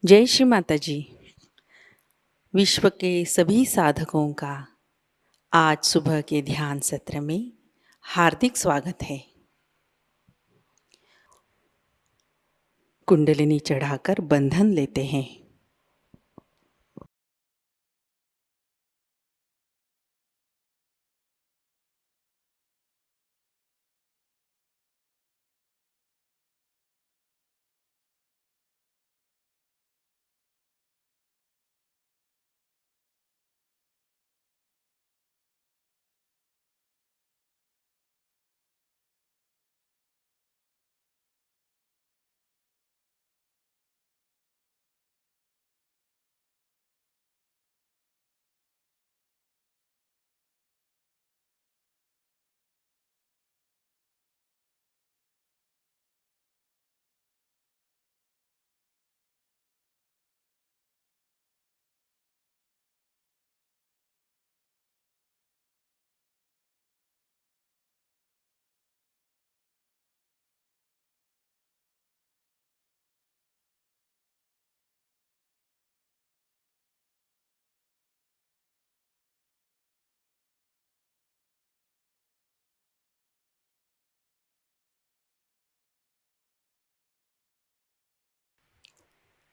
जय श्री माता जी। विश्व के सभी साधकों का आज सुबह के ध्यान सत्र में हार्दिक स्वागत है। कुंडलिनी चढ़ाकर बंधन लेते हैं।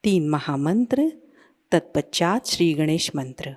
तीन महामंत्र, तत्पश्चात श्री गणेश मंत्र।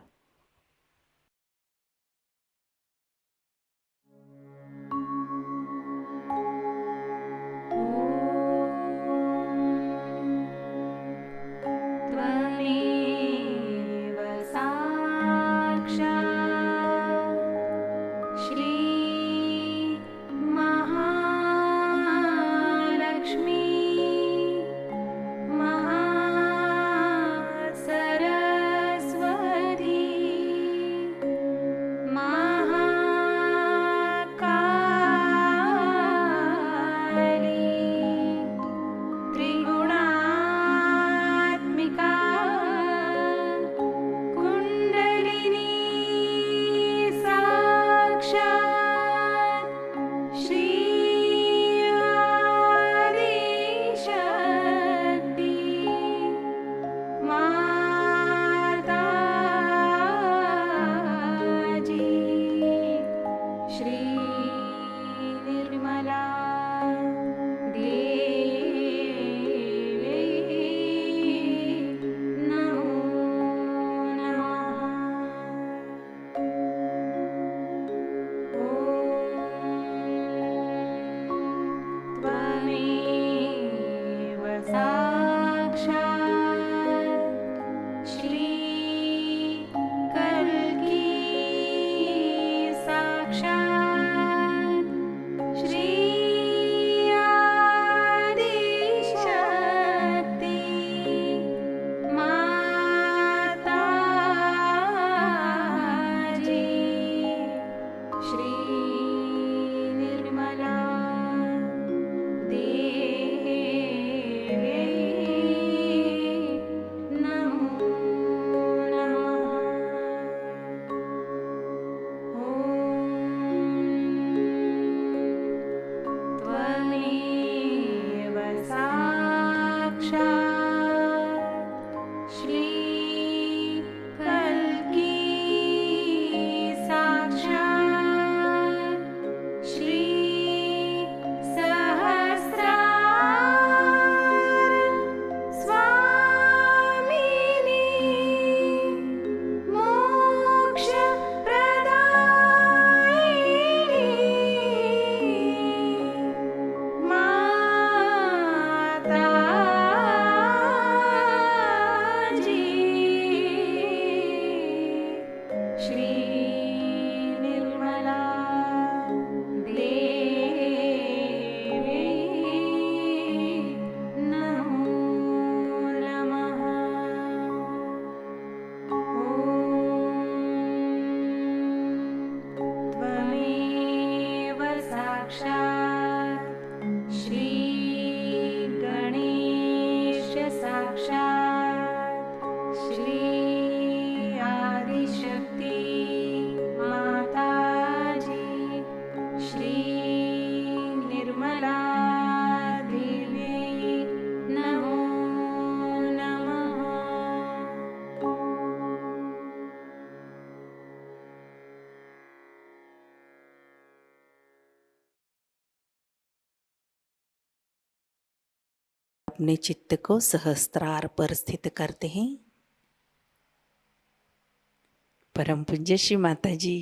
अपने चित्त को सहस्त्रार पर स्थित करते हैं। परम पूज्य श्री माता जी,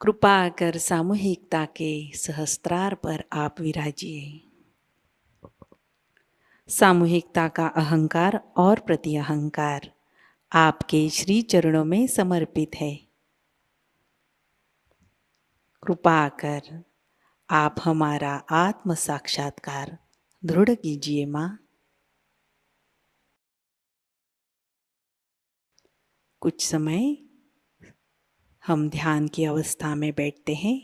कृपा कर सामूहिकता के सहस्त्रार पर आप विराजिए। सामूहिकता का अहंकार और प्रति अहंकार आपके श्री चरणों में समर्पित है। कृपा कर आप हमारा आत्म साक्षात्कार दृढ़ कीजिए माँ। कुछ समय हम ध्यान की अवस्था में बैठते हैं।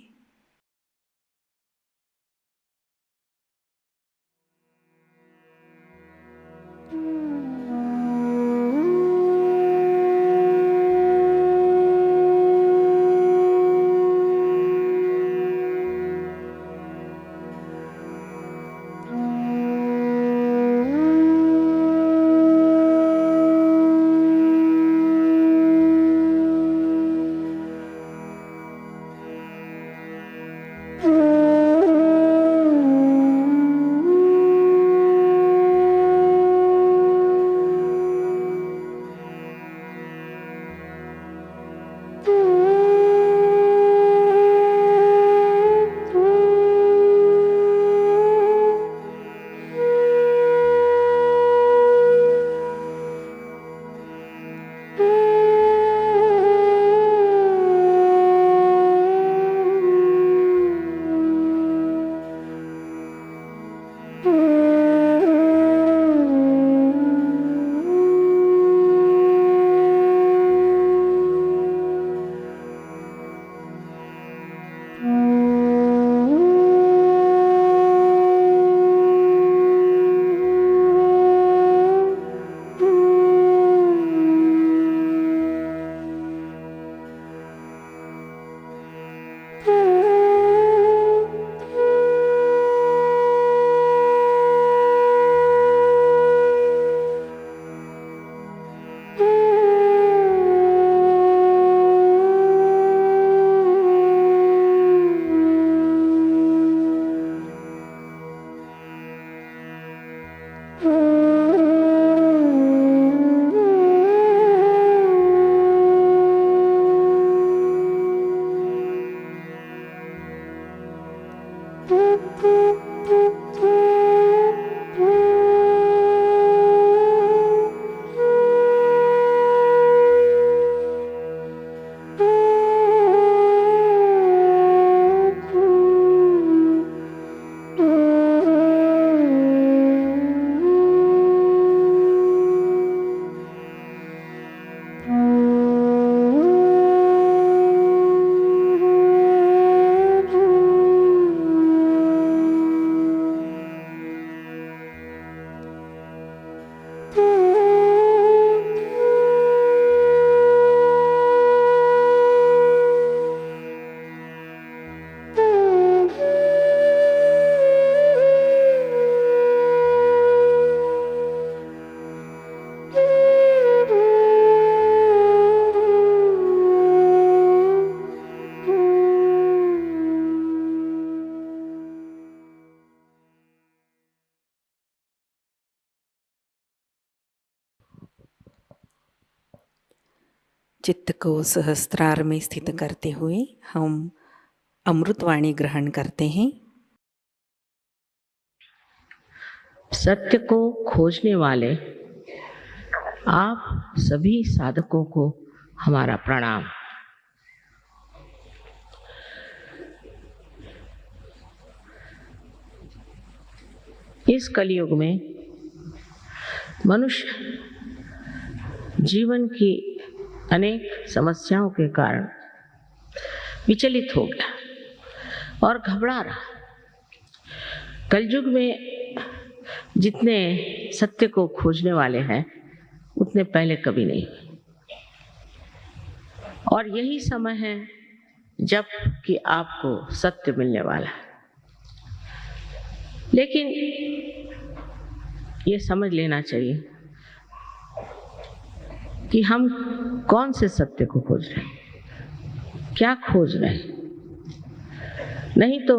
चित्त को सहस्त्रार में स्थित करते हुए हम अमृतवाणी ग्रहण करते हैं। सत्य को खोजने वाले आप सभी साधकों को हमारा प्रणाम। इस कलयुग में मनुष्य जीवन की अनेक समस्याओं के कारण विचलित हो गया और घबरा रहा। कलयुग में जितने सत्य को खोजने वाले हैं उतने पहले कभी नहीं हुए, और यही समय है जब कि आपको सत्य मिलने वाला है। लेकिन ये समझ लेना चाहिए कि हम कौन से सत्य को खोज रहे हैं, क्या खोज रहे हैं। नहीं तो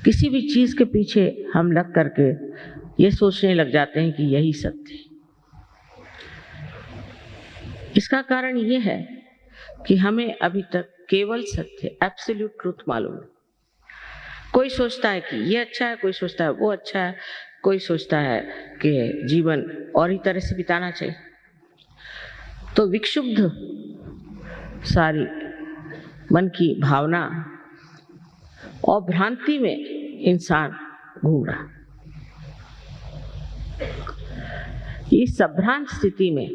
किसी भी चीज के पीछे हम लग करके ये सोचने लग जाते हैं कि यही सत्य है। इसका कारण ये है कि हमें अभी तक केवल सत्य, एब्सोल्यूट ट्रूथ मालूम है। कोई सोचता है कि ये अच्छा है, कोई सोचता है वो अच्छा है, कोई सोचता है कि जीवन और ही तरह से बिताना चाहिए। तो विक्षुब्ध सारी मन की भावना और भ्रांति में इंसान घूम रहा। इस संभ्रांत स्थिति में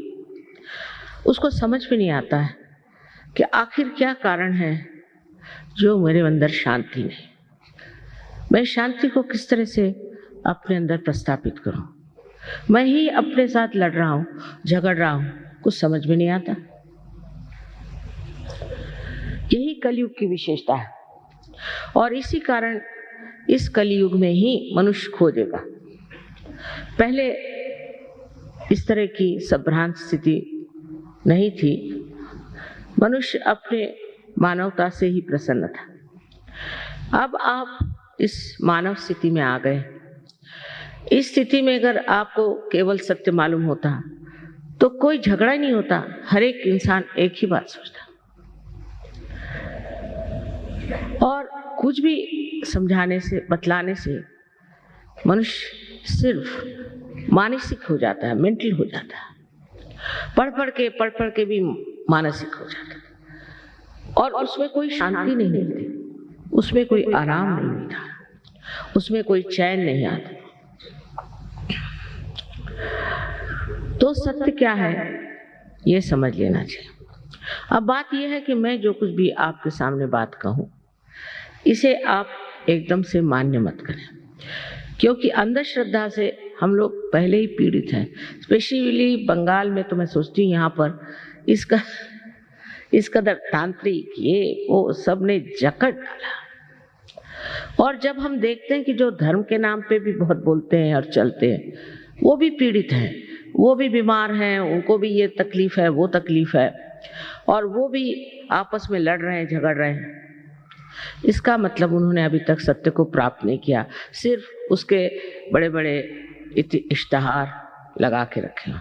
उसको समझ में नहीं आता है कि आखिर क्या कारण है जो मेरे अंदर शांति नहीं। मैं शांति को किस तरह से अपने अंदर प्रस्थापित करूं। मैं ही अपने साथ लड़ रहा हूं, झगड़ रहा हूं, कुछ समझ में नहीं आता। यही कलयुग की विशेषता है और इसी कारण इस कलयुग में ही मनुष्य खोजेगा। पहले इस तरह की संभ्रांत स्थिति नहीं थी। मनुष्य अपने मानवता से ही प्रसन्न था। अब आप इस मानव स्थिति में आ गए। इस स्थिति में अगर आपको केवल सत्य मालूम होता तो कोई झगड़ा नहीं होता। हर एक इंसान एक ही बात सोचता और कुछ भी समझाने से, बतलाने से मनुष्य सिर्फ मानसिक हो जाता है, मेंटल हो जाता है। पढ़ पढ़ के भी मानसिक हो जाता है और उसमें कोई शांति नहीं मिलती, उसमें कोई आराम नहीं मिलता, उसमें कोई चैन नहीं आता। तो सत्य क्या है ये समझ लेना चाहिए। अब बात यह है कि मैं जो कुछ भी आपके सामने बात कहूं, इसे आप एकदम से मान्य मत करें, क्योंकि अंधश्रद्धा से हम लोग पहले ही पीड़ित हैं। स्पेशली बंगाल में तो मैं सोचती हूँ यहाँ पर इस कदर तांत्रिक ये वो सब ने जकड़ डाला। और जब हम देखते हैं कि जो धर्म के नाम पे भी बहुत बोलते हैं और चलते हैं, वो भी पीड़ित हैं, वो भी बीमार हैं, उनको भी ये तकलीफ है, वो तकलीफ है, और वो भी आपस में लड़ रहे हैं, झगड़ रहे हैं। इसका मतलब उन्होंने अभी तक सत्य को प्राप्त नहीं किया, सिर्फ उसके बड़े बड़े इश्तिहार लगा के रखे।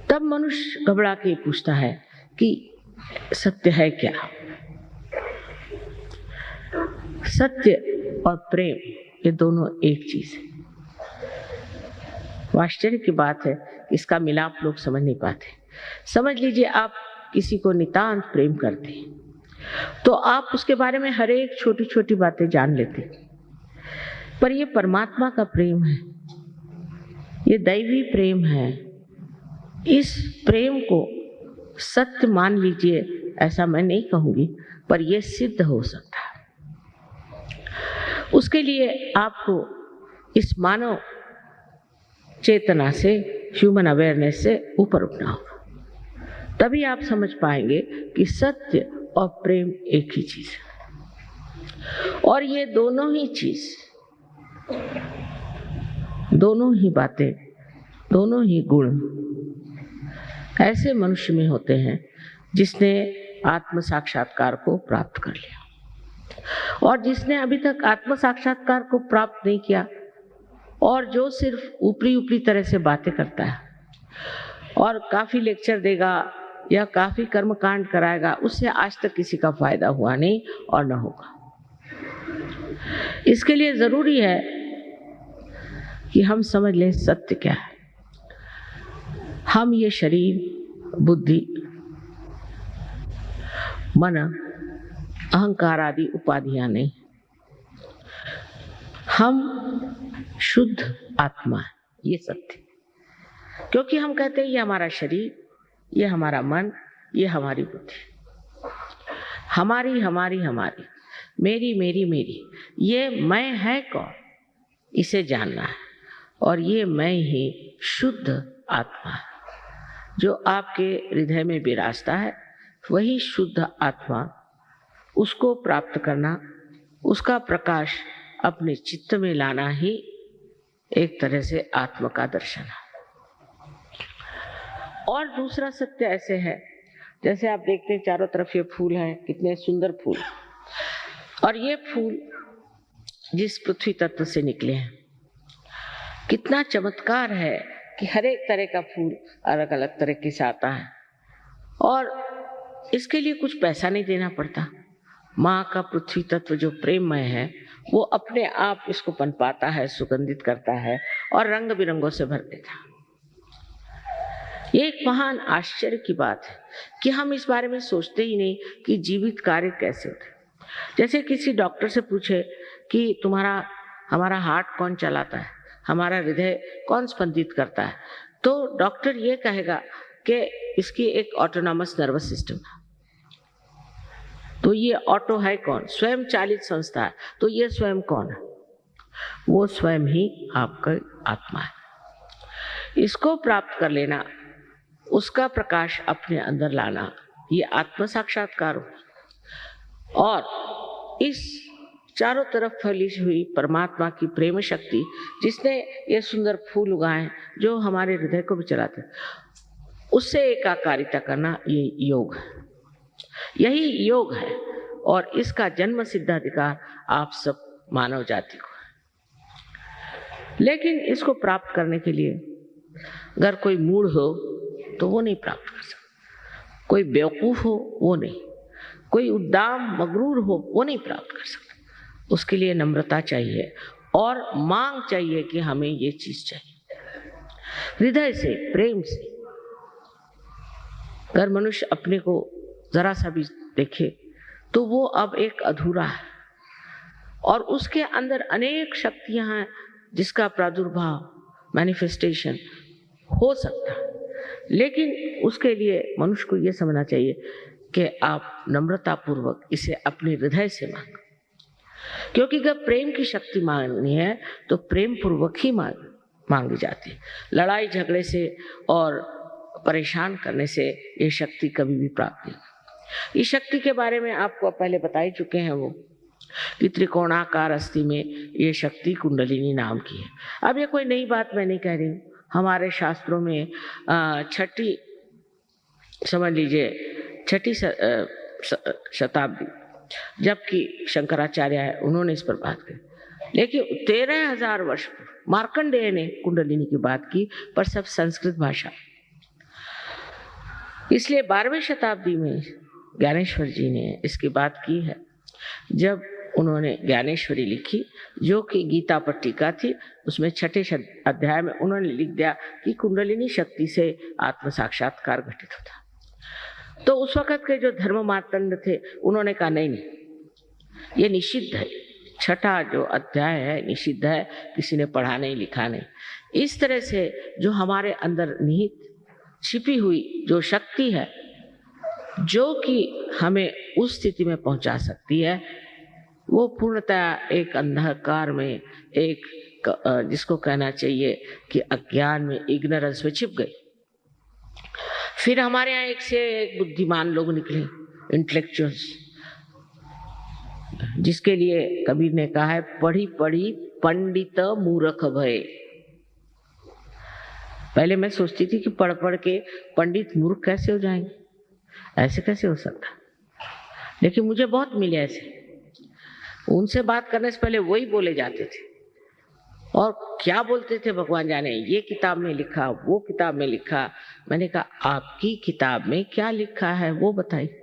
तब मनुष्य घबरा के पूछता है कि सत्य है क्या? सत्य और प्रेम ये दोनों एक चीज है। आश्चर्य की बात है, इसका मिलाप लोग समझ नहीं पाते। समझ लीजिए आप किसी को नितांत प्रेम करते हैं तो आप उसके बारे में हर एक छोटी छोटी बातें जान लेते हैं, पर ये परमात्मा का प्रेम है, ये दैवी प्रेम है। इस प्रेम को सत्य मान लीजिए, ऐसा मैं नहीं कहूंगी, पर यह सिद्ध हो सकता है। उसके लिए आपको इस मानव चेतना से, ह्यूमन अवेयरनेस से ऊपर उठना होगा। तभी आप समझ पाएंगे कि सत्य और प्रेम एक ही चीज है। और ये दोनों ही चीज, दोनों ही बातें, दोनों ही गुण ऐसे मनुष्य में होते हैं जिसने आत्म साक्षात्कार को प्राप्त कर लिया। और जिसने अभी तक आत्म साक्षात्कार को प्राप्त नहीं किया और जो सिर्फ ऊपरी ऊपरी तरह से बातें करता है और काफी लेक्चर देगा या काफी कर्मकांड कराएगा, उससे आज तक किसी का फायदा हुआ नहीं और न होगा। इसके लिए जरूरी है कि हम समझ लें सत्य क्या है। हम ये शरीर, बुद्धि, मन, अहंकार आदि उपाधियां नहीं, हम शुद्ध आत्मा है, ये सत्य। क्योंकि हम कहते हैं ये हमारा शरीर, ये हमारा मन, ये हमारी बुद्धि, हमारी हमारी हमारी, मेरी मेरी मेरी, ये मैं है कौन, इसे जानना है। और ये मैं ही शुद्ध आत्मा है जो आपके हृदय में विराजता है। वही शुद्ध आत्मा, उसको प्राप्त करना, उसका प्रकाश अपने चित्त में लाना ही एक तरह से आत्मा का दर्शन है। और दूसरा सत्य ऐसे है, जैसे आप देखते हैं चारों तरफ ये फूल हैं, कितने सुंदर फूल, और ये फूल जिस पृथ्वी तत्व से निकले हैं। कितना चमत्कार है कि हर एक तरह का फूल अलग अलग तरीके से आता है और इसके लिए कुछ पैसा नहीं देना पड़ता। माँ का पृथ्वी तत्व जो प्रेममय है वो अपने आप इसको पनपाता है, सुगंधित करता है और रंग बिरंगों से भर देता। ये एक महान आश्चर्य की बात है कि हम इस बारे में सोचते ही नहीं कि जीवित कार्य कैसे होते। जैसे किसी डॉक्टर से पूछे कि हमारा हार्ट कौन चलाता है, हमारा हृदय कौन स्पंदित करता है, तो डॉक्टर ये कहेगा कि इसकी एक ऑटोनॉमस नर्वस सिस्टम है। तो ये ऑटो है कौन? स्वयं चालित संस्था है। तो ये स्वयं कौन है? वो स्वयं ही आपका आत्मा है। इसको प्राप्त कर लेना, उसका प्रकाश अपने अंदर लाना, ये आत्म साक्षात्कार हो। और इस चारों तरफ फैली हुई परमात्मा की प्रेम शक्ति जिसने ये सुंदर फूल उगाए जो हमारे हृदय को भी चलाते, उससे एकाकारिता करना ये योग है। यही योग है और इसका जन्म सिद्ध अधिकार आप सब मानव जाति को है। लेकिन इसको प्राप्त करने के लिए अगर कोई मूढ़ हो तो वो नहीं प्राप्त कर सकता, कोई बेवकूफ हो वो नहीं, कोई उद्दाम मगरूर हो वो नहीं प्राप्त कर सकता। उसके लिए नम्रता चाहिए और मांग चाहिए कि हमें ये चीज चाहिए। हृदय से, प्रेम से। अगर मनुष्य अपने को जरा सा भी देखे तो वो अब एक अधूरा है और उसके अंदर अनेक शक्तियां हैं जिसका प्रादुर्भाव, मैनिफेस्टेशन हो सकता है। लेकिन उसके लिए मनुष्य को यह समझना चाहिए कि आप नम्रता पूर्वक इसे अपने हृदय से मांगो, क्योंकि अगर प्रेम की शक्ति मांगनी है तो प्रेम पूर्वक ही मांगी जाती है। लड़ाई झगड़े से और परेशान करने से ये शक्ति कभी भी प्राप्त नहीं। इस शक्ति के बारे में आपको पहले बता ही चुके हैं वो कि त्रिकोणाकार अस्थि में ये शक्ति कुंडलिनी नाम की है। अब ये कोई नई बात मैं नहीं कह रही हूँ। हमारे शास्त्रों में छठी शताब्दी जबकि शंकराचार्य है उन्होंने इस पर बात की, लेकिन 13,000 वर्ष मार्कंडेय ने कुंडलिनी की बात की, पर सब संस्कृत भाषा। इसलिए 12वीं शताब्दी में ज्ञानेश्वर जी ने इसकी बात की है जब उन्होंने ज्ञानेश्वरी लिखी, जो कि गीता पर टीका थी। उसमें 6ठे अध्याय में उन्होंने लिख दिया कि कुंडलिनी शक्ति से आत्म साक्षात्कार घटित होता। तो उस वक्त के जो धर्म मार्तंड थे उन्होंने कहा नहीं, ये निषिद्ध है, 6ठा जो अध्याय है निषिद्ध है, किसी ने पढ़ा नहीं लिखा नहीं। इस तरह से जो हमारे अंदर निहित छिपी हुई जो शक्ति है जो कि हमें उस स्थिति में पहुंचा सकती है, वो पूर्णतः एक अंधकार में, एक जिसको कहना चाहिए कि अज्ञान में, इग्नोरेंस में छिप गई। फिर हमारे यहाँ एक से एक बुद्धिमान लोग निकले, इंटेलेक्चुअल्स, जिसके लिए कबीर ने कहा है पढ़ी पढ़ी पंडित मूर्ख भय। पहले मैं सोचती थी कि पढ़ पढ़ के पंडित मूर्ख कैसे हो जाएंगे, ऐसे कैसे हो सकता, लेकिन मुझे बहुत मिले ऐसे। उनसे बात करने से पहले वही बोले जाते थे और क्या बोलते थे भगवान जाने, ये किताब में लिखा, वो किताब में लिखा। मैंने कहा आपकी किताब में क्या लिखा है वो बताइए।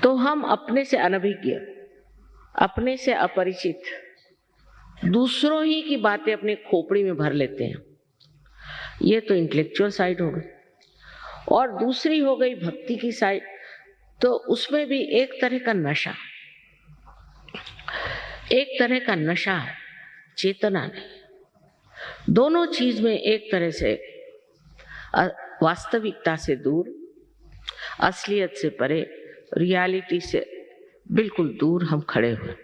तो हम अपने से अनभिज्ञ, अपने से अपरिचित, दूसरों ही की बातें अपने खोपड़ी में भर लेते हैं। ये तो इंटेलेक्चुअल साइड हो गई। और दूसरी हो गई भक्ति की साइड, तो उसमें भी एक तरह का नशा, एक तरह का नशा है, चेतना नहीं। दोनों चीज में एक तरह से वास्तविकता से दूर, असलियत से परे, रियलिटी से बिल्कुल दूर हम खड़े हुए।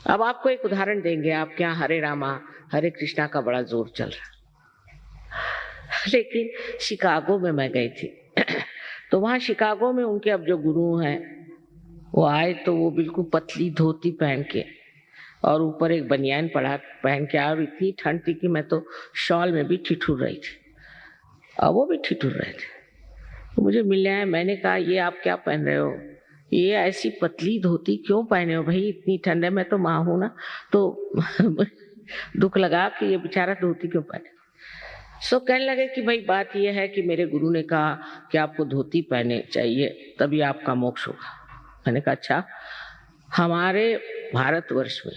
अब आपको एक उदाहरण देंगे। आपके यहाँ हरे रामा हरे कृष्णा का बड़ा जोर चल रहा, लेकिन शिकागो में मैं गई थी तो वहाँ शिकागो में उनके अब जो गुरु हैं वो आए, तो वो बिल्कुल पतली धोती पहन के और ऊपर एक बनियान पहन के आए, और इतनी ठंड थी कि मैं तो शॉल में भी ठिठुर रही थी और वो भी ठिठुर रहे थे। तो मुझे मिलने आए, मैंने कहा ये आप क्या पहन रहे हो, ये ऐसी पतली धोती क्यों पहने हो भाई, इतनी ठंड है, मैं तो माँ हूं ना, तो दुख लगा कि ये बेचारा धोती क्यों पहने। सो कहने लगे कि भाई बात ये है कि मेरे गुरु ने कहा कि आपको धोती पहने चाहिए, तभी आपका मोक्ष होगा। मैंने कहा अच्छा। हमारे भारतवर्ष में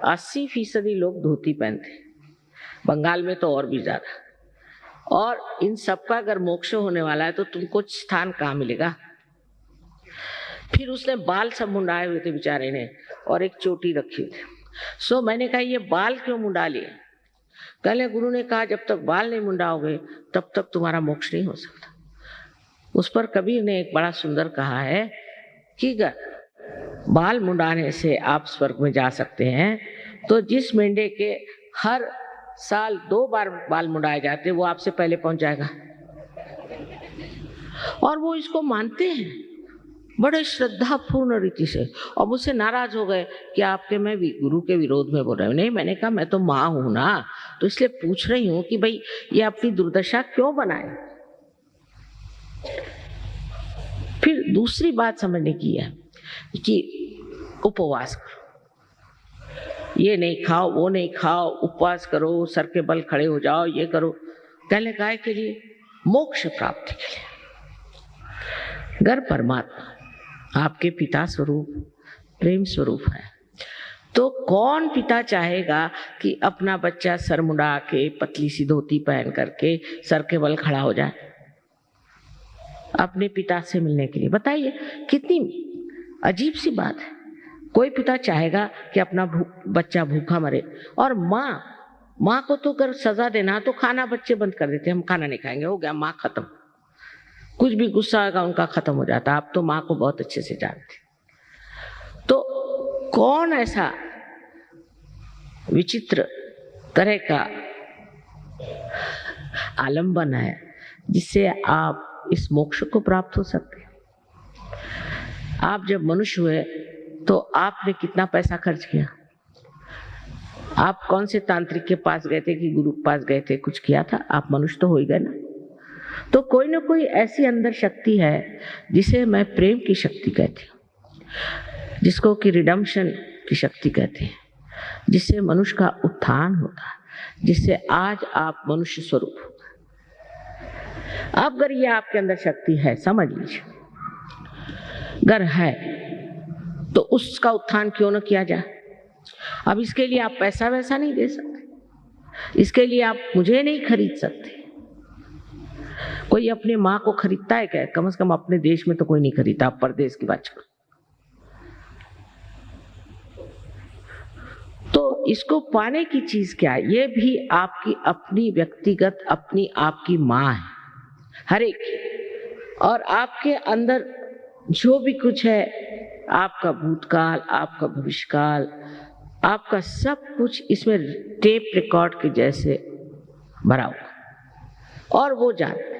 80% लोग धोती पहनते, बंगाल में तो और भी ज्यादा। और इन सबका अगर मोक्ष होने वाला है तो तुमको स्थान कहाँ मिलेगा। फिर उसने बाल सब मुंडाए हुए थे बेचारे ने, और एक चोटी रखी हुई थी। सो मैंने कहा ये बाल क्यों मुंडा लिए। पहले गुरु ने कहा जब तक बाल नहीं मुंडाओगे तब तक तुम्हारा मोक्ष नहीं हो सकता। उस पर कबीर ने एक बड़ा सुंदर कहा है कि बाल मुंडाने से आप स्वर्ग में जा सकते हैं, तो जिस मेंढे के हर साल 2 बार बाल मुंडाए जाते वो आपसे पहले पहुंच जाएगा। और वो इसको मानते हैं बड़े श्रद्धापूर्ण रीति से, और मुझसे नाराज हो गए कि आपके मैं गुरु के विरोध में बोल रहे हूँ। नहीं, मैंने कहा मैं तो माँ हूं ना, तो इसलिए पूछ रही हूँ कि भाई ये अपनी दुर्दशा क्यों बनाए। फिर दूसरी बात समझने की है कि उपवास करो, ये नहीं खाओ वो नहीं खाओ, उपवास करो, सर के बल खड़े हो जाओ, ये करो। कहने काय के लिए, मोक्ष प्राप्ति के लिए। अगर परमात्मा आपके पिता स्वरूप प्रेम स्वरूप है तो कौन पिता चाहेगा कि अपना बच्चा सर मुंडा के पतली सी धोती पहन करके सर के बल खड़ा हो जाए अपने पिता से मिलने के लिए। बताइए कितनी अजीब सी बात है। कोई पिता चाहेगा कि अपना बच्चा भूखा मरे। और माँ को तो अगर सजा देना तो खाना बच्चे बंद कर देते, हम खाना नहीं खाएंगे, हो गया, माँ खत्म। कुछ भी गुस्सा आएगा उनका खत्म हो जाता। आप तो माँ को बहुत अच्छे से जानते। तो कौन ऐसा विचित्र तरह का आलंबन है जिससे आप इस मोक्ष को प्राप्त हो सकते हैं। आप जब मनुष्य हुए तो आपने कितना पैसा खर्च किया। आप कौन से तांत्रिक के पास गए थे कि गुरु के पास गए थे, कुछ किया था? आप मनुष्य तो हो ही गए ना। तो कोई ना कोई ऐसी अंदर शक्ति है जिसे मैं प्रेम की शक्ति कहती हूँ, जिसको कि रिडम्पशन की शक्ति कहते हैं, जिससे मनुष्य का उत्थान होता है, जिससे आज आप मनुष्य स्वरूप हो। अब अगर ये आपके अंदर शक्ति है, समझ लीजिए, अगर है तो उसका उत्थान क्यों न किया जाए। अब इसके लिए आप पैसा वैसा नहीं दे सकते, इसके लिए आप मुझे नहीं खरीद सकते। कोई अपने माँ को खरीदता है क्या? कम से कम अपने देश में तो कोई नहीं खरीदता, आप परदेश की बात करो। तो इसको पाने की चीज क्या है? ये भी आपकी अपनी व्यक्तिगत अपनी आपकी माँ है, हर एक की। और आपके अंदर जो भी कुछ है, आपका भूतकाल, आपका भविष्यकाल, आपका सब कुछ इसमें टेप रिकॉर्ड के जैसे भरा हुआ। और वो जानते,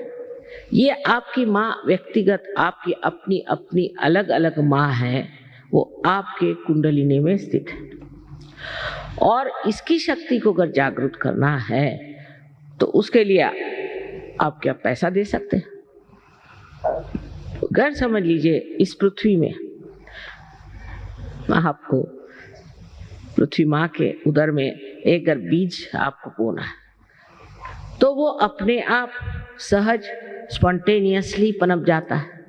ये आपकी माँ व्यक्तिगत आपकी अपनी अपनी अलग अलग माँ है, वो आपके कुंडलिनी में स्थित है। और इसकी शक्ति को अगर जागृत करना है तो उसके लिए आप क्या पैसा दे सकते हैं? अगर समझ लीजिए इस पृथ्वी में आपको पृथ्वी माँ के उदर में एक अगर बीज आपको बोना है तो वो अपने आप सहज स्पॉन्टेनियसली पनप जाता है।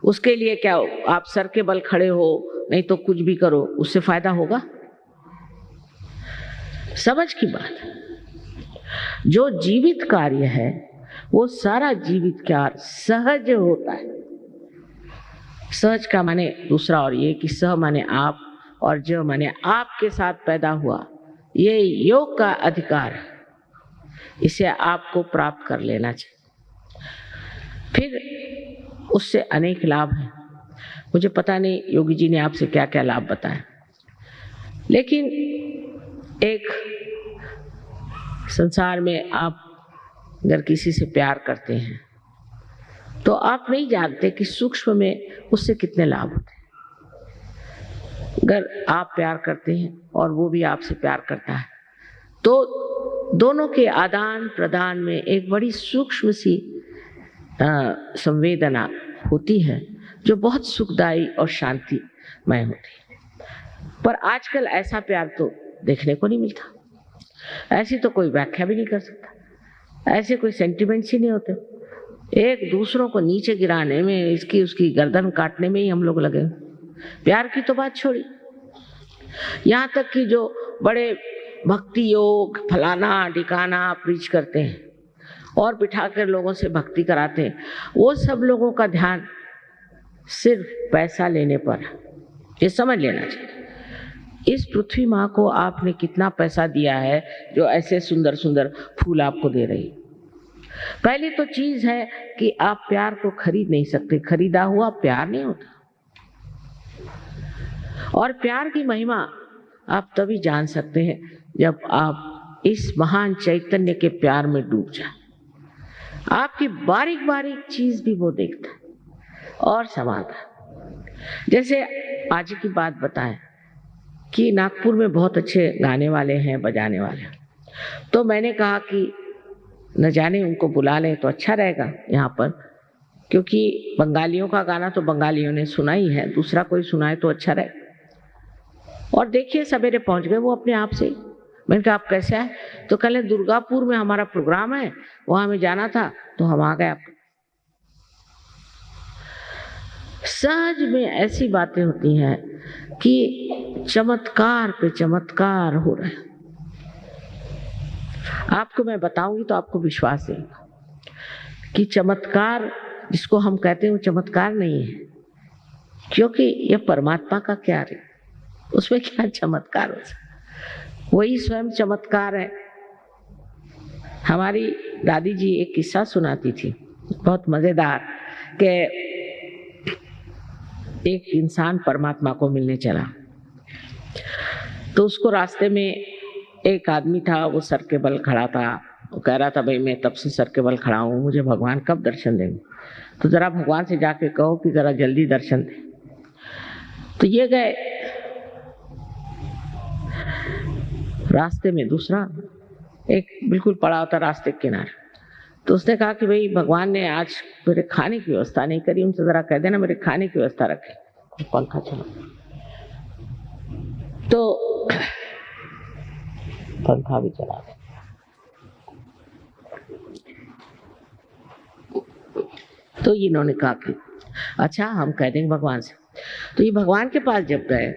उसके लिए क्या हो, आप सर के बल खड़े हो नहीं तो कुछ भी करो, उससे फायदा होगा? समझ की बात। जो जीवित कार्य है वो सारा जीवित कार्य सहज होता है। सहज का माने दूसरा और ये कि सह माने आप और ज माने आपके साथ पैदा हुआ। ये योग का अधिकार है, इसे आपको प्राप्त कर लेना चाहिए। फिर उससे अनेक लाभ हैं। मुझे पता नहीं योगी जी ने आपसे क्या क्या लाभ बताया, लेकिन एक संसार में आप अगर किसी से प्यार करते हैं तो आप नहीं जानते कि सूक्ष्म में उससे कितने लाभ होते हैं। अगर आप प्यार करते हैं और वो भी आपसे प्यार करता है तो दोनों के आदान प्रदान में एक बड़ी सूक्ष्म सी संवेदना होती है जो बहुत सुखदायी और शांतिमय होती है। पर आजकल ऐसा प्यार तो देखने को नहीं मिलता, ऐसी तो कोई व्याख्या भी नहीं कर सकता, ऐसे कोई सेंटिमेंट्स ही नहीं होते। एक दूसरों को नीचे गिराने में, इसकी उसकी गर्दन काटने में ही हम लोग लगे। प्यार की तो बात छोड़ी, यहाँ तक कि जो बड़े भक्ति योग फलाना ठिकाना प्रीच करते हैं और बिठाकर लोगों से भक्ति कराते हैं, वो सब लोगों का ध्यान सिर्फ पैसा लेने पर है। ये समझ लेना चाहिए। इस पृथ्वी माँ को आपने कितना पैसा दिया है जो ऐसे सुंदर सुंदर फूल आपको दे रही। पहली तो चीज है कि आप प्यार को खरीद नहीं सकते, खरीदा हुआ प्यार नहीं होता। और प्यार की महिमा आप तभी जान सकते हैं जब आप इस महान चैतन्य के प्यार में डूब जाए। आपकी बारीक बारीक चीज भी वो देखता है और संभालता है। जैसे आज की बात बताएं कि नागपुर में बहुत अच्छे गाने वाले हैं, बजाने वाले हैं, तो मैंने कहा कि न जाने उनको बुला लें तो अच्छा रहेगा यहाँ पर, क्योंकि बंगालियों का गाना तो बंगालियों ने सुना ही है, दूसरा कोई सुनाए तो अच्छा रहे। और देखिए सवेरे पहुंच गए वो अपने आप से। मैंने कहा आप कैसे आए? तो कल दुर्गापुर में हमारा प्रोग्राम है, वहां हमें जाना था तो हम आ गए। आप सहज में ऐसी बातें होती हैं कि चमत्कार पे चमत्कार हो रहे हैं। आपको मैं बताऊंगी तो आपको विश्वास देगा कि चमत्कार जिसको हम कहते हैं वो चमत्कार नहीं है, क्योंकि ये परमात्मा का क्या है, उसमें क्या चमत्कार हो सकता, वही स्वयं चमत्कार है। हमारी दादी जी एक किस्सा सुनाती थी बहुत मजेदार, कि एक इंसान परमात्मा को मिलने चला तो उसको रास्ते में एक आदमी था, वो सर के बल खड़ा था। वो कह रहा था भाई मैं तब से सर के बल खड़ा हूँ, मुझे भगवान कब दर्शन देंगे, तो जरा भगवान से जाके कहो कि जरा जल्दी दर्शन दे। तो ये गए, रास्ते में दूसरा एक बिल्कुल पड़ा होता रास्ते के किनारे, तो उसने कहा कि भाई भगवान ने आज मेरे खाने की व्यवस्था नहीं करी, उनसे जरा कह देना मेरे खाने की व्यवस्था रखे। पंखा चला तो पंखा भी चला गया। तो इन्होंने कहा कि अच्छा हम कह देंगे भगवान से। तो ये भगवान के पास जब गए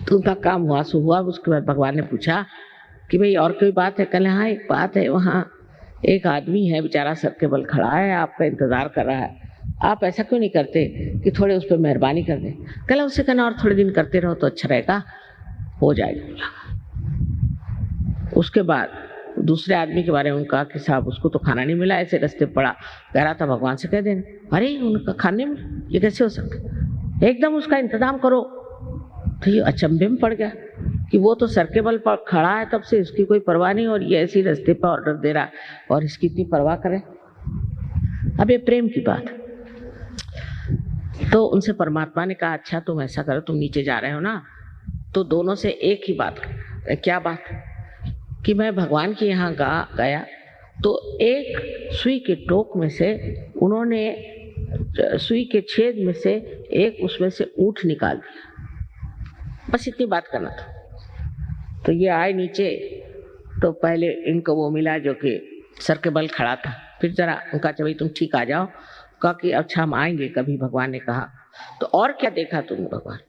तो उनका काम हुआ सो हुआ। उसके बाद भगवान ने पूछा कि भाई और कोई बात है? कल हाँ एक बात है, वहाँ एक आदमी है बेचारा सर के बल खड़ा है, आपका इंतजार कर रहा है, आप ऐसा क्यों नहीं करते कि थोड़े उस पर मेहरबानी कर दें? कल उससे कहना और थोड़े दिन करते रहो तो अच्छा रहेगा, हो जाएगा। उसके बाद दूसरे आदमी के बारे में कहा कि साहब उसको तो खाना नहीं मिला, ऐसे रास्ते पड़ा, कह रहा था भगवान से कह देना। अरे उनका खाने में ये कैसे हो सकता, एकदम उसका इंतजाम करो। तो ये अचंभे में पड़ गया कि वो तो सर के बल पर खड़ा है तब से, इसकी कोई परवाह नहीं, और ये ऐसी रास्ते पर ऑर्डर दे रहा है और इसकी इतनी परवाह करे। अब ये प्रेम की बात। तो उनसे परमात्मा ने कहा अच्छा तुम ऐसा करो, तुम नीचे जा रहे हो ना, तो दोनों से एक ही बात कर। क्या बात? कि मैं भगवान के यहाँ गया तो एक सुई के टोक में से उन्होंने सुई के छेद में से एक उसमें से ऊँट निकाल दिया, बस इतनी बात करना था। तो ये आए नीचे, तो पहले इनको वो मिला जो कि सर के बल खड़ा था, फिर जरा उनका भाई तुम ठीक आ जाओ, कहा कि अच्छा हम आएंगे कभी। भगवान ने कहा तो और क्या देखा तुमने? भगवान,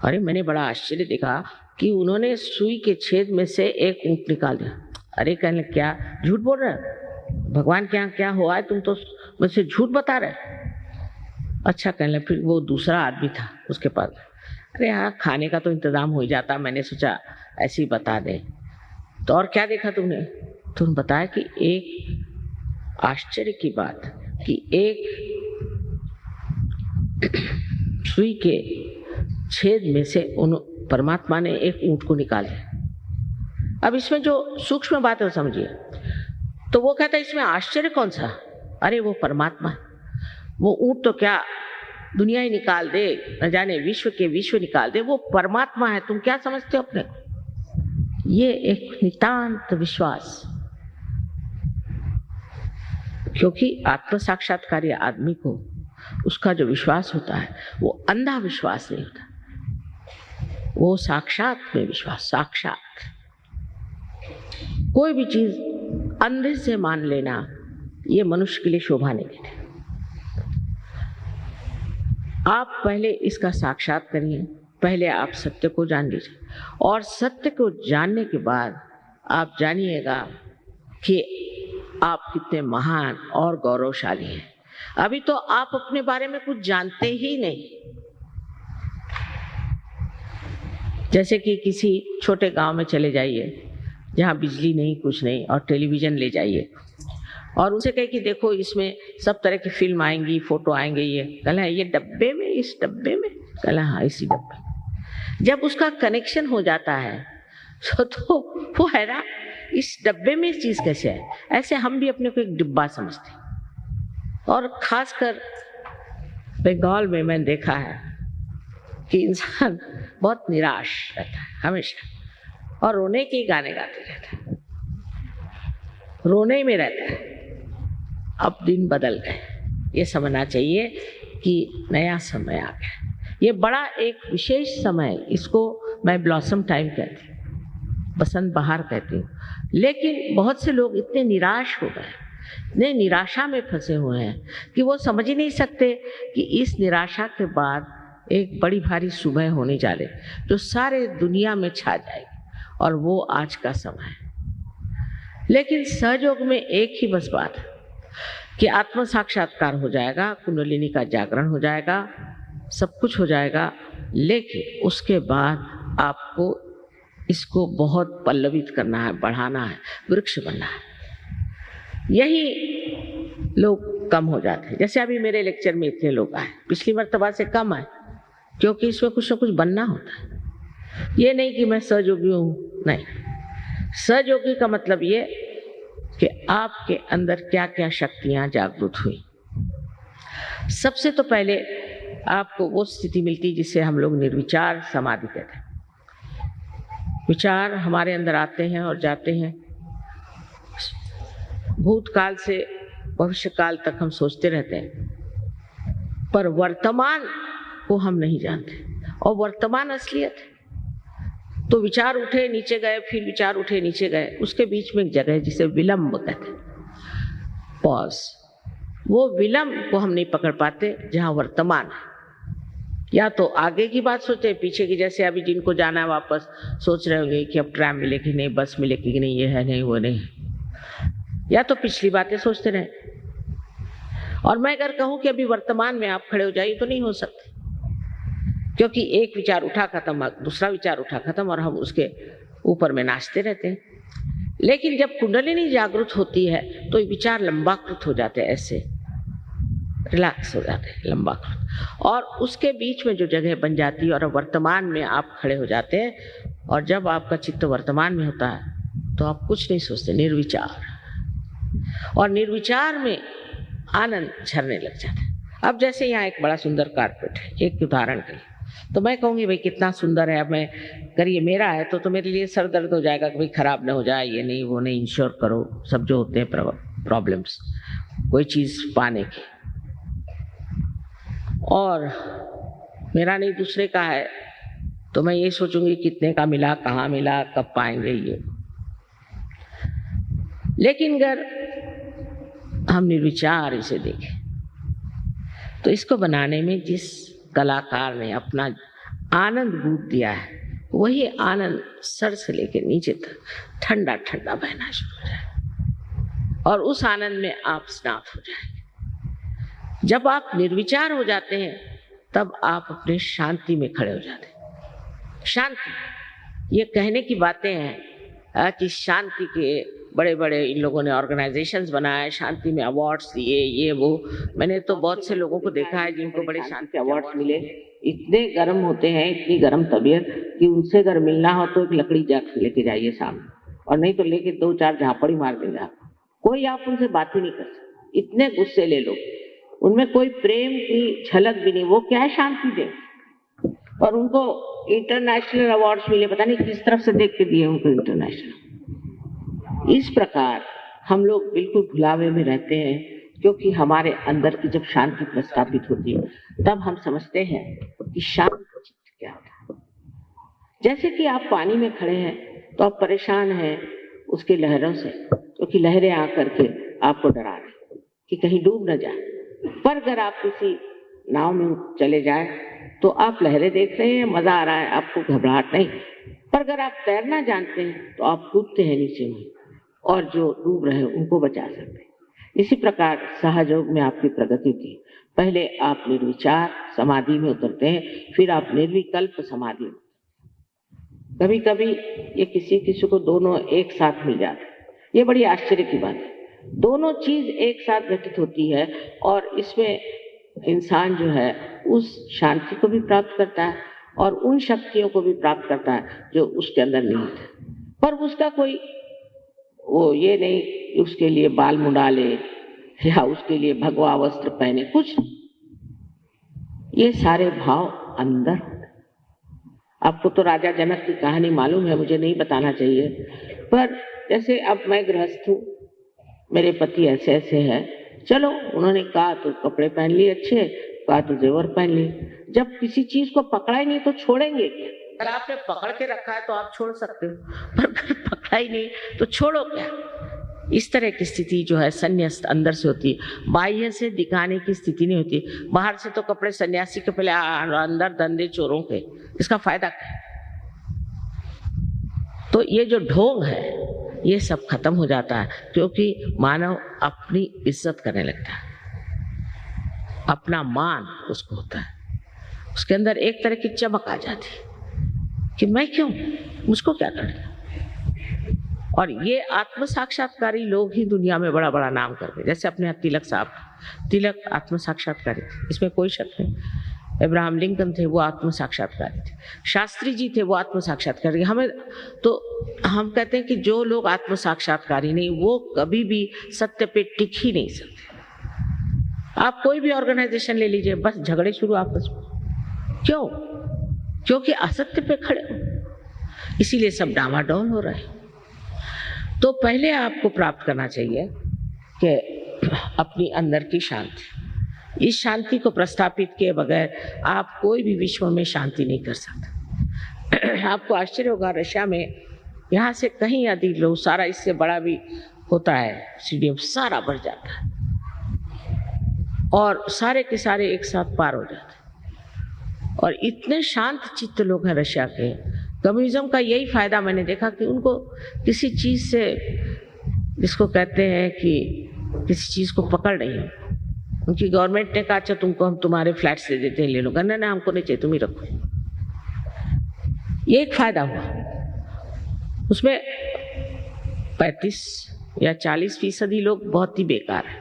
अरे मैंने बड़ा आश्चर्य देखा कि उन्होंने सुई के छेद में से एक ऊँट निकाल दिया। अरे कहने क्या झूठ बोल रहे हो, भगवान के यहाँ क्या हुआ है, तुम तो मुझसे झूठ बता रहे। अच्छा कहने फिर वो दूसरा आदमी था उसके पास, अरे हाँ खाने का तो इंतजाम हो ही जाता, मैंने सोचा ऐसे ही बता दे। तो और क्या देखा तुमने? तुमने बताया कि एक आश्चर्य की बात कि एक सुई के छेद में से उन परमात्मा ने एक ऊँट को निकाला। अब इसमें जो सूक्ष्म बात है वो समझिए। तो वो कहता है इसमें आश्चर्य कौन सा? अरे वो परमात्मा, वो ऊँट तो क्या दुनिया ही निकाल दे, न जाने विश्व के विश्व निकाल दे, वो परमात्मा है, तुम क्या समझते हो अपने? ये एक नितांत विश्वास, क्योंकि आत्म साक्षात्कारी आदमी को उसका जो विश्वास होता है वो अंधा विश्वास नहीं होता, वो साक्षात में विश्वास। साक्षात कोई भी चीज अंधे से मान लेना ये मनुष्य के लिए शोभा नहीं देती। आप पहले इसका साक्षात करिए, पहले आप सत्य को जान लीजिए, और सत्य को जानने के बाद आप जानिएगा कि आप कितने महान और गौरवशाली हैं। अभी तो आप अपने बारे में कुछ जानते ही नहीं। जैसे कि किसी छोटे गांव में चले जाइए जहाँ बिजली नहीं, कुछ नहीं, और टेलीविजन ले जाइए और उनसे कहे कि देखो इसमें सब तरह की फिल्म आएंगी, फोटो आएंगे, ये कहला ये डब्बे में, इस डब्बे में, कहला हाँ इसी डब्बे में। जब उसका कनेक्शन हो जाता है तो वो है ना, इस डब्बे में इस चीज कैसे है। ऐसे हम भी अपने को एक डिब्बा समझते हैं। और खासकर बंगाल में मैंने देखा है कि इंसान बहुत निराश रहता है हमेशा, और रोने के गाने गाते रहता है, रोने में रहता है। अब दिन बदल गए, ये समझना चाहिए कि नया समय आ गया। ये बड़ा एक विशेष समय, इसको मैं ब्लॉसम टाइम कहती हूँ, बसंत बहार कहती हूँ। लेकिन बहुत से लोग इतने निराश हो गए, इतने निराशा में फंसे हुए हैं कि वो समझ ही नहीं सकते कि इस निराशा के बाद एक बड़ी भारी सुबह होने जा रही जो सारे दुनिया में छा जाएगी, और वो आज का समय है। लेकिन सहयोग में एक ही बस बात है कि आत्म साक्षात्कार हो जाएगा, कुंडलिनी का जागरण हो जाएगा, सब कुछ हो जाएगा। लेकिन उसके बाद आपको इसको बहुत पल्लवित करना है, बढ़ाना है, वृक्ष बनना है। यही लोग कम हो जाते हैं। जैसे अभी मेरे लेक्चर में इतने लोग आए, पिछली मर्तबा से कम आए, क्योंकि इसमें कुछ ना कुछ बनना होता है। ये नहीं कि मैं सहयोगी हूँ, नहीं। सहयोगी का मतलब ये कि आपके अंदर क्या क्या शक्तियां जागृत हुई। सबसे तो पहले आपको वो स्थिति मिलती जिसे हम लोग निर्विचार समाधि कहते हैं। विचार हमारे अंदर आते हैं और जाते हैं, भूतकाल से भविष्यकाल तक हम सोचते रहते हैं, पर वर्तमान को हम नहीं जानते, और वर्तमान असलियत है। तो विचार उठे नीचे गए, फिर विचार उठे नीचे गए, उसके बीच में एक जगह है जिसे विलंब कहते हैं, पॉज। वो विलंब को हम नहीं पकड़ पाते जहां वर्तमान है। या तो आगे की बात सोचते, पीछे की, जैसे अभी जिनको जाना है वापस सोच रहे होंगे कि अब ट्रैम मिलेगी नहीं, बस मिलेगी कि नहीं, ये है नहीं, वो नहीं। या तो पिछली बातें सोचते रहे। और मैं अगर कहूं कि अभी वर्तमान में आप खड़े हो जाइए तो नहीं हो सकते, क्योंकि एक विचार उठा खत्म, दूसरा विचार उठा खत्म, और हम उसके ऊपर में नाचते रहते हैं। लेकिन जब कुंडलिनी जागृत होती है तो ये विचार लंबाकृत हो जाते हैं, ऐसे रिलैक्स हो जाते हैं, लंबाकृत, और उसके बीच में जो जगह बन जाती है और वर्तमान में आप खड़े हो जाते हैं। और जब आपका चित्त वर्तमान में होता है तो आप कुछ नहीं सोचते, निर्विचार, और निर्विचार में आनंद झरने लग जाता है। अब जैसे यहाँ एक बड़ा सुंदर कारपेट है, एक उदाहरण के लिए, तो मैं कहूँगी भाई कितना सुंदर है, अब मैं करिए, मेरा है तो मेरे लिए सर दर्द हो जाएगा कि भाई खराब ना हो जाए, ये नहीं वो नहीं, इंश्योर करो, सब जो होते हैं प्रॉब्लम्स कोई चीज़ पाने की। और मेरा नहीं दूसरे का है तो मैं ये सोचूंगी कितने का मिला, कहाँ मिला, कब पाएंगे ये। लेकिन अगर हम निर्विचार इसे देखें तो इसको बनाने में जिस कलाकार ने अपना आनंद बूट दिया है, वही आनंद सर से लेकर नीचे तक ठंडा ठंडा बहना शुरू हो जाए, और उस आनंद में आप स्नात हो जाएंगे। जब आप निर्विचार हो जाते हैं तब आप अपने शांति में खड़े हो जाते हैं। शांति, ये कहने की बातें हैं कि शांति के बड़े बड़े इन लोगों ने ऑर्गेनाइजेशंस बनाए, शांति में अवार्ड्स दिए, ये वो। मैंने तो बहुत से लोगों को देखा है जिनको बड़े शांति अवार्ड्स मिले, इतने गर्म होते हैं, इतनी गर्म तबीयत कि उनसे अगर मिलना हो तो एक लकड़ी जाके लेके जाइए सामने, और नहीं तो लेके 2-4 झापड़ी मार देंगे आप। कोई आप उनसे बात ही नहीं कर सकते, इतने गुस्से ले लो, उनमें कोई प्रेम की झलक भी नहीं। वो क्या है, शांति दे, और उनको इंटरनेशनल अवार्ड्स मिले, पता नहीं किस तरफ से देख के दिए उनको इंटरनेशनल। इस प्रकार हम लोग बिल्कुल भुलावे में रहते हैं क्योंकि हमारे अंदर की जब शांति प्रस्थापित होती है तब हम समझते हैं कि शांत चित्त क्या होता है। जैसे कि आप पानी में खड़े हैं तो आप परेशान हैं उसकी लहरों से, क्योंकि लहरें आकर के आपको डरा रही कि कहीं डूब न जाए। पर अगर आप किसी नाव में चले जाए तो आप लहरें देख रहे हैं, मजा आ रहा है, आपको घबराहट नहीं। पर अगर आप तैरना जानते हैं तो आप कूदते हैं नीचे में और जो डूब रहे हैं उनको बचा सकते हैं। इसी प्रकार सहयोग में आपकी प्रगति होती है। पहले आप निर्विचार समाधि में उतरते हैं, फिर आप निर्विकल्प समाधि में। कभी कभी ये किसी को दोनों एक साथ मिल जाते हैं। ये बड़ी आश्चर्य की बात है, दोनों चीज एक साथ घटित होती है और इसमें इंसान जो है उस शांति को भी प्राप्त करता है और उन शक्तियों को भी प्राप्त करता है जो उसके अंदर निहित है। पर उसका कोई वो ये नहीं कि उसके लिए बाल मुंडा ले या उसके लिए भगवा वस्त्र पहने, कुछ नहीं। ये सारे भाव अंदर होते। आपको तो राजा जनक की कहानी मालूम है, मुझे नहीं बताना चाहिए। पर जैसे अब मैं गृहस्थ हूँ, मेरे पति ऐसे ऐसे हैं, चलो उन्होंने कहा तो कपड़े पहन लिए अच्छे, कहा तो जेवर पहन लिए। जब किसी चीज को पकड़ा ही नहीं तो छोड़ेंगे क्या? अगर आपने पकड़ के रखा है तो आप छोड़ सकते हो, पर अगर पकड़ा ही नहीं तो छोड़ो क्या? इस तरह की स्थिति जो है संन्यास अंदर से होती है, बाह्य से दिखाने की स्थिति नहीं होती। बाहर से तो कपड़े सन्यासी के पहले अंदर धंधे चोरों के, इसका फायदा क्या? तो ये जो ढोंग है ये सब खत्म हो जाता है, क्योंकि मानव अपनी इज्जत करने लगता है, अपना मान उसको होता है, उसके अंदर एक तरह की चमक आ जाती है कि मैं क्यों, मुझको क्या करना। और ये आत्म साक्षात्कारी लोग ही दुनिया में बड़ा बड़ा नाम करते, जैसे अपने यहाँ तिलक साहब, तिलक आत्म साक्षात्कारी थे, इसमें कोई शक नहीं। अब्राहम लिंकन थे, वो आत्म साक्षात्कारी थे। शास्त्री जी थे, वो आत्म साक्षात्कारी। हमें तो हम कहते हैं कि जो लोग आत्म साक्षात्कारी नहीं, वो कभी भी सत्य पे टिक ही नहीं सकते। आप कोई भी ऑर्गेनाइजेशन ले लीजिए, बस झगड़े शुरू आपस में। क्यों? क्योंकि असत्य पे खड़े हो, इसीलिए सब डामाडोल हो रहा है। तो पहले आपको प्राप्त करना चाहिए कि अपनी अंदर की शांति। इस शांति को प्रस्थापित किए बगैर आप कोई भी विश्व में शांति नहीं कर सकते। आपको आश्चर्य होगा, रशिया में यहाँ से कहीं अधिक लोग, सारा इससे बड़ा भी होता है स्टेडियम, सारा भर जाता है और सारे के सारे एक साथ पार हो जाते हैं। और इतने शांत चित्त लोग हैं रशिया के। कम्युनिज्म का यही फायदा मैंने देखा कि उनको किसी चीज से, जिसको कहते हैं कि किसी चीज को पकड़ नहीं है। उनकी गवर्नमेंट ने कहा अच्छा तुमको हम तुम्हारे फ्लैट्स दे देते हैं, ले लो। कहना ना, हमको नहीं चाहिए, तुम ही रखो। ये एक फायदा हुआ। उसमें 35 या 40% लोग बहुत ही बेकार है,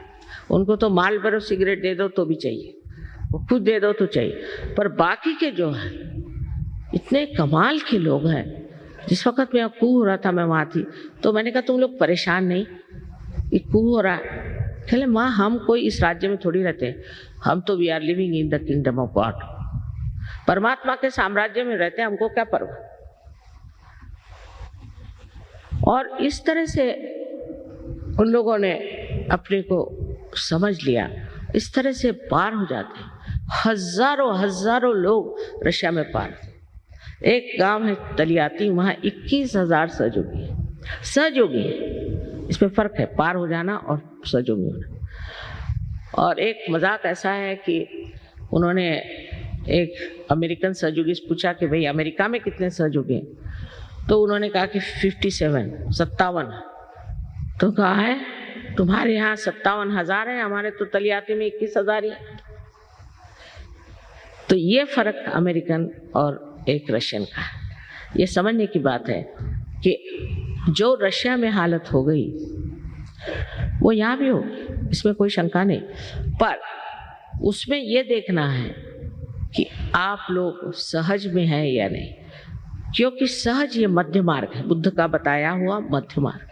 उनको तो मालबोरो सिगरेट दे दो तो भी चाहिए, वो खुद दे दो तो चाहिए। पर बाकी के जो है इतने कमाल के लोग हैं। जिस वक्त मैं कूह हो रहा था, मैं वहाँ थी, तो मैंने कहा तुम लोग परेशान नहीं, ये कूह हो रहा है। कहले माँ हम कोई इस राज्य में थोड़ी रहते हैं, हम तो we are living in the kingdom of God, परमात्मा के साम्राज्य में रहते हैं, हमको क्या परवाह। और इस तरह से उन लोगों ने अपने को समझ लिया, इस तरह से पार हो जाते हैं। हजारों हजारों लोग रशिया में पार। एक गांव है तलियाती, वहाँ 21,000 सहयोगी है। सहयोगी है, इसमें फर्क है पार हो जाना और सहयोगी होना। और एक मजाक ऐसा है कि उन्होंने एक अमेरिकन सहयोगी से पूछा कि भाई अमेरिका में कितने सहयोगी हैं, तो उन्होंने कहा कि 57। तो कहा है तुम्हारे यहाँ 57,000 है, हमारे तो तलियाती में 21,000 ही है। तो ये फर्क अमेरिकन और एक रशियन का है। ये समझने की बात है कि जो रशिया में हालत हो गई वो यहाँ भी होगी, इसमें कोई शंका नहीं। पर उसमें ये देखना है कि आप लोग सहज में हैं या नहीं, क्योंकि सहज ये मध्य मार्ग है, बुद्ध का बताया हुआ मध्य मार्ग।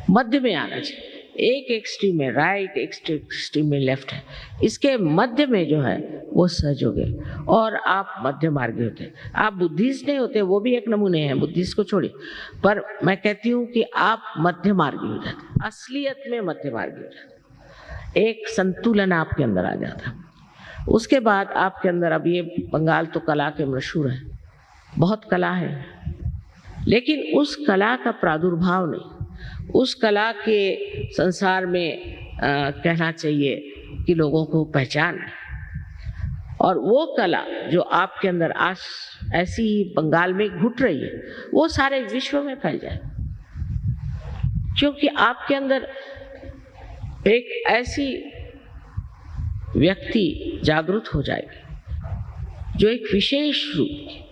मध्य में आना चाहिए, एक एक्सट्रीम में राइट, एक एक्सट्रीम में लेफ्ट है, इसके मध्य में जो है वो सहयोग है। और आप मध्य मार्गी होते हैं। आप बुद्धिस्ट नहीं होते, वो भी एक नमूने हैं, बुद्धिस्ट को छोड़िए। पर मैं कहती हूँ कि आप मध्य मार्गी हो जाते, असलियत में मध्य मार्गी हो जाते। एक संतुलन आपके अंदर आ जाता। उसके बाद आपके अंदर, अब ये बंगाल तो कला के मशहूर है, बहुत कला है, लेकिन उस कला का प्रादुर्भाव नहीं, उस कला के संसार में कहना चाहिए कि लोगों को पहचान नहीं। और वो कला जो आपके अंदर आज ऐसी ही बंगाल में घुट रही है, वो सारे विश्व में फैल जाए, क्योंकि आपके अंदर एक ऐसी व्यक्ति जागृत हो जाएगी जो एक विशेष रूप की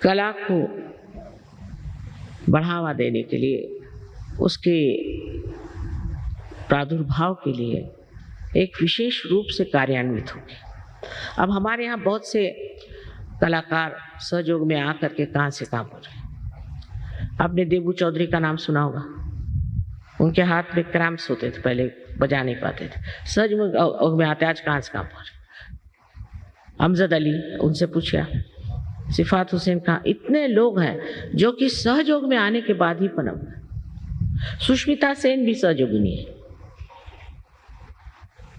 कला को बढ़ावा देने के लिए, उसके प्रादुर्भाव के लिए एक विशेष रूप से कार्यान्वित होगी। अब हमारे यहाँ बहुत से कलाकार सहयोग में आकर के कहाँ से काम हो रहे हैं। आपने देबू चौधरी का नाम सुना होगा, उनके हाथ में क्रैम्प्स होते थे, पहले बजा नहीं पाते थे, सहयोग में आते, आज कहाँ से काम हो रहे। अमजद अली, उनसे पूछा, सिफात हुसैन का, इतने लोग हैं जो कि सहयोग में आने के बाद ही पनप गए। सुष्मिता सेन भी सहयोगिनी है।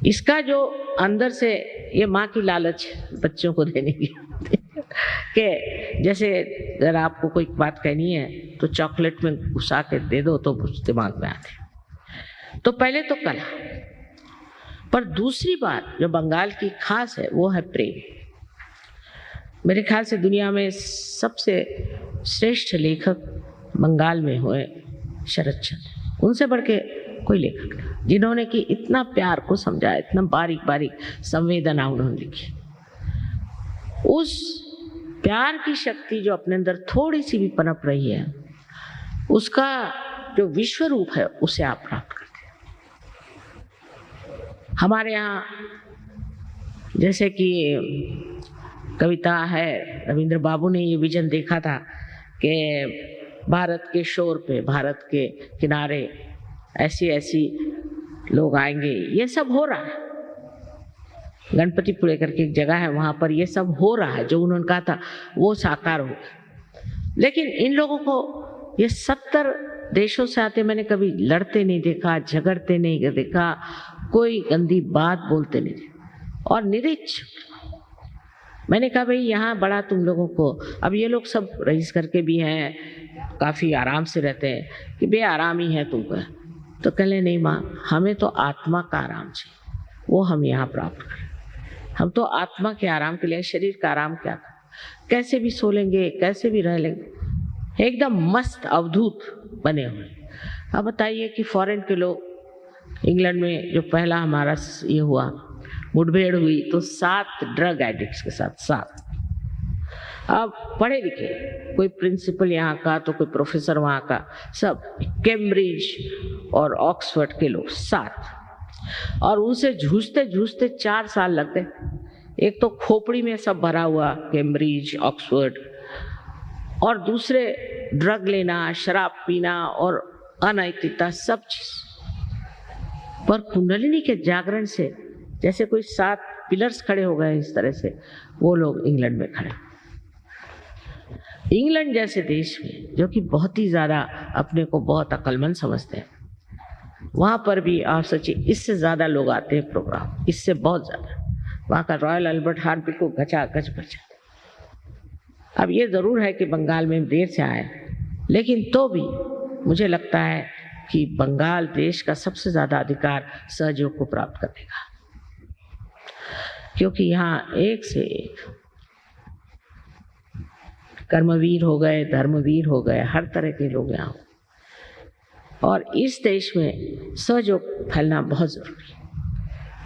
इसका जो अंदर से ये माँ की लालच बच्चों को देने की कि जैसे अगर आपको कोई बात कहनी है तो चॉकलेट में घुसा के दे दो तो दिमाग में आते। तो पहले तो कला, पर दूसरी बात जो बंगाल की खास है वो है प्रेम। मेरे ख्याल से दुनिया में सबसे श्रेष्ठ लेखक बंगाल में हुए शरद चंद्र, उनसे बढ़ के कोई लेखक नहीं, जिन्होंने कि इतना प्यार को समझा, इतना बारीक बारीक संवेदना उन्होंने लिखी। उस प्यार की शक्ति जो अपने अंदर थोड़ी सी भी पनप रही है, उसका जो विश्व रूप है उसे आप प्राप्त करते हैं। हमारे यहाँ जैसे कि कविता है, रविंद्र बाबू ने ये विजन देखा था कि भारत के शोर पे, भारत के किनारे ऐसी ऐसी लोग आएंगे। ये सब हो रहा है। गणपतिपुरे करके एक जगह है, वहां पर ये सब हो रहा है, जो उन्होंने कहा था वो साकार हो। लेकिन इन लोगों को ये 70 देशों से आते, मैंने कभी लड़ते नहीं देखा, झगड़ते नहीं देखा, कोई गंदी बात बोलते नहीं देखा, और निरीक्षक। मैंने कहा भाई यहाँ बड़ा तुम लोगों को, अब ये लोग सब रईस करके भी हैं, काफी आराम से रहते हैं, कि बे आराम ही है तुमको। तो कहले नहीं माँ, हमें तो आत्मा का आराम चाहिए, वो हम यहाँ प्राप्त करें। हम तो आत्मा के आराम के लिए, शरीर का आराम क्या कर, कैसे भी सो लेंगे, कैसे भी रह लेंगे, एकदम मस्त अवधूत बने हुए। अब बताइए कि फॉरेन के लोग, इंग्लैंड में जो पहला हमारा ये हुआ, मुठभेड़ हुई, तो 7 ड्रग एडिक्ट्स के साथ 7। अब पढ़े लिखे, कोई प्रिंसिपल यहाँ का तो कोई प्रोफेसर वहाँ का, सब कैम्ब्रिज और ऑक्सफोर्ड के लोग 7, और उनसे जूझते जूझते 4 साल लगते। एक तो खोपड़ी में सब भरा हुआ, कैम्ब्रिज, ऑक्सफोर्ड, और दूसरे ड्रग लेना, शराब पीना और अनैतिकता, सब चीज। पर कुंडलिनी के जागरण से जैसे कोई 7 पिलर्स खड़े हो गए, इस तरह से वो लोग इंग्लैंड में खड़े। इंग्लैंड जैसे देश में, जो कि बहुत ही ज्यादा अपने को बहुत अक्लमंद समझते हैं, वहां पर भी आप सोचिए इससे ज्यादा लोग आते हैं प्रोग्राम, इससे बहुत ज्यादा। वहां का रॉयल अल्बर्ट हॉल भी को गचा गच भर जाता। अब ये जरूर है कि बंगाल में देर से आए, लेकिन तो भी मुझे लगता है कि बंगाल देश का सबसे ज्यादा अधिकार सहयोग को प्राप्त करने का, क्योंकि यहाँ एक से एक कर्मवीर हो गए, धर्मवीर हो गए, हर तरह के लोग यहाँ हो। और इस देश में सहयोग फैलना बहुत जरूरी है।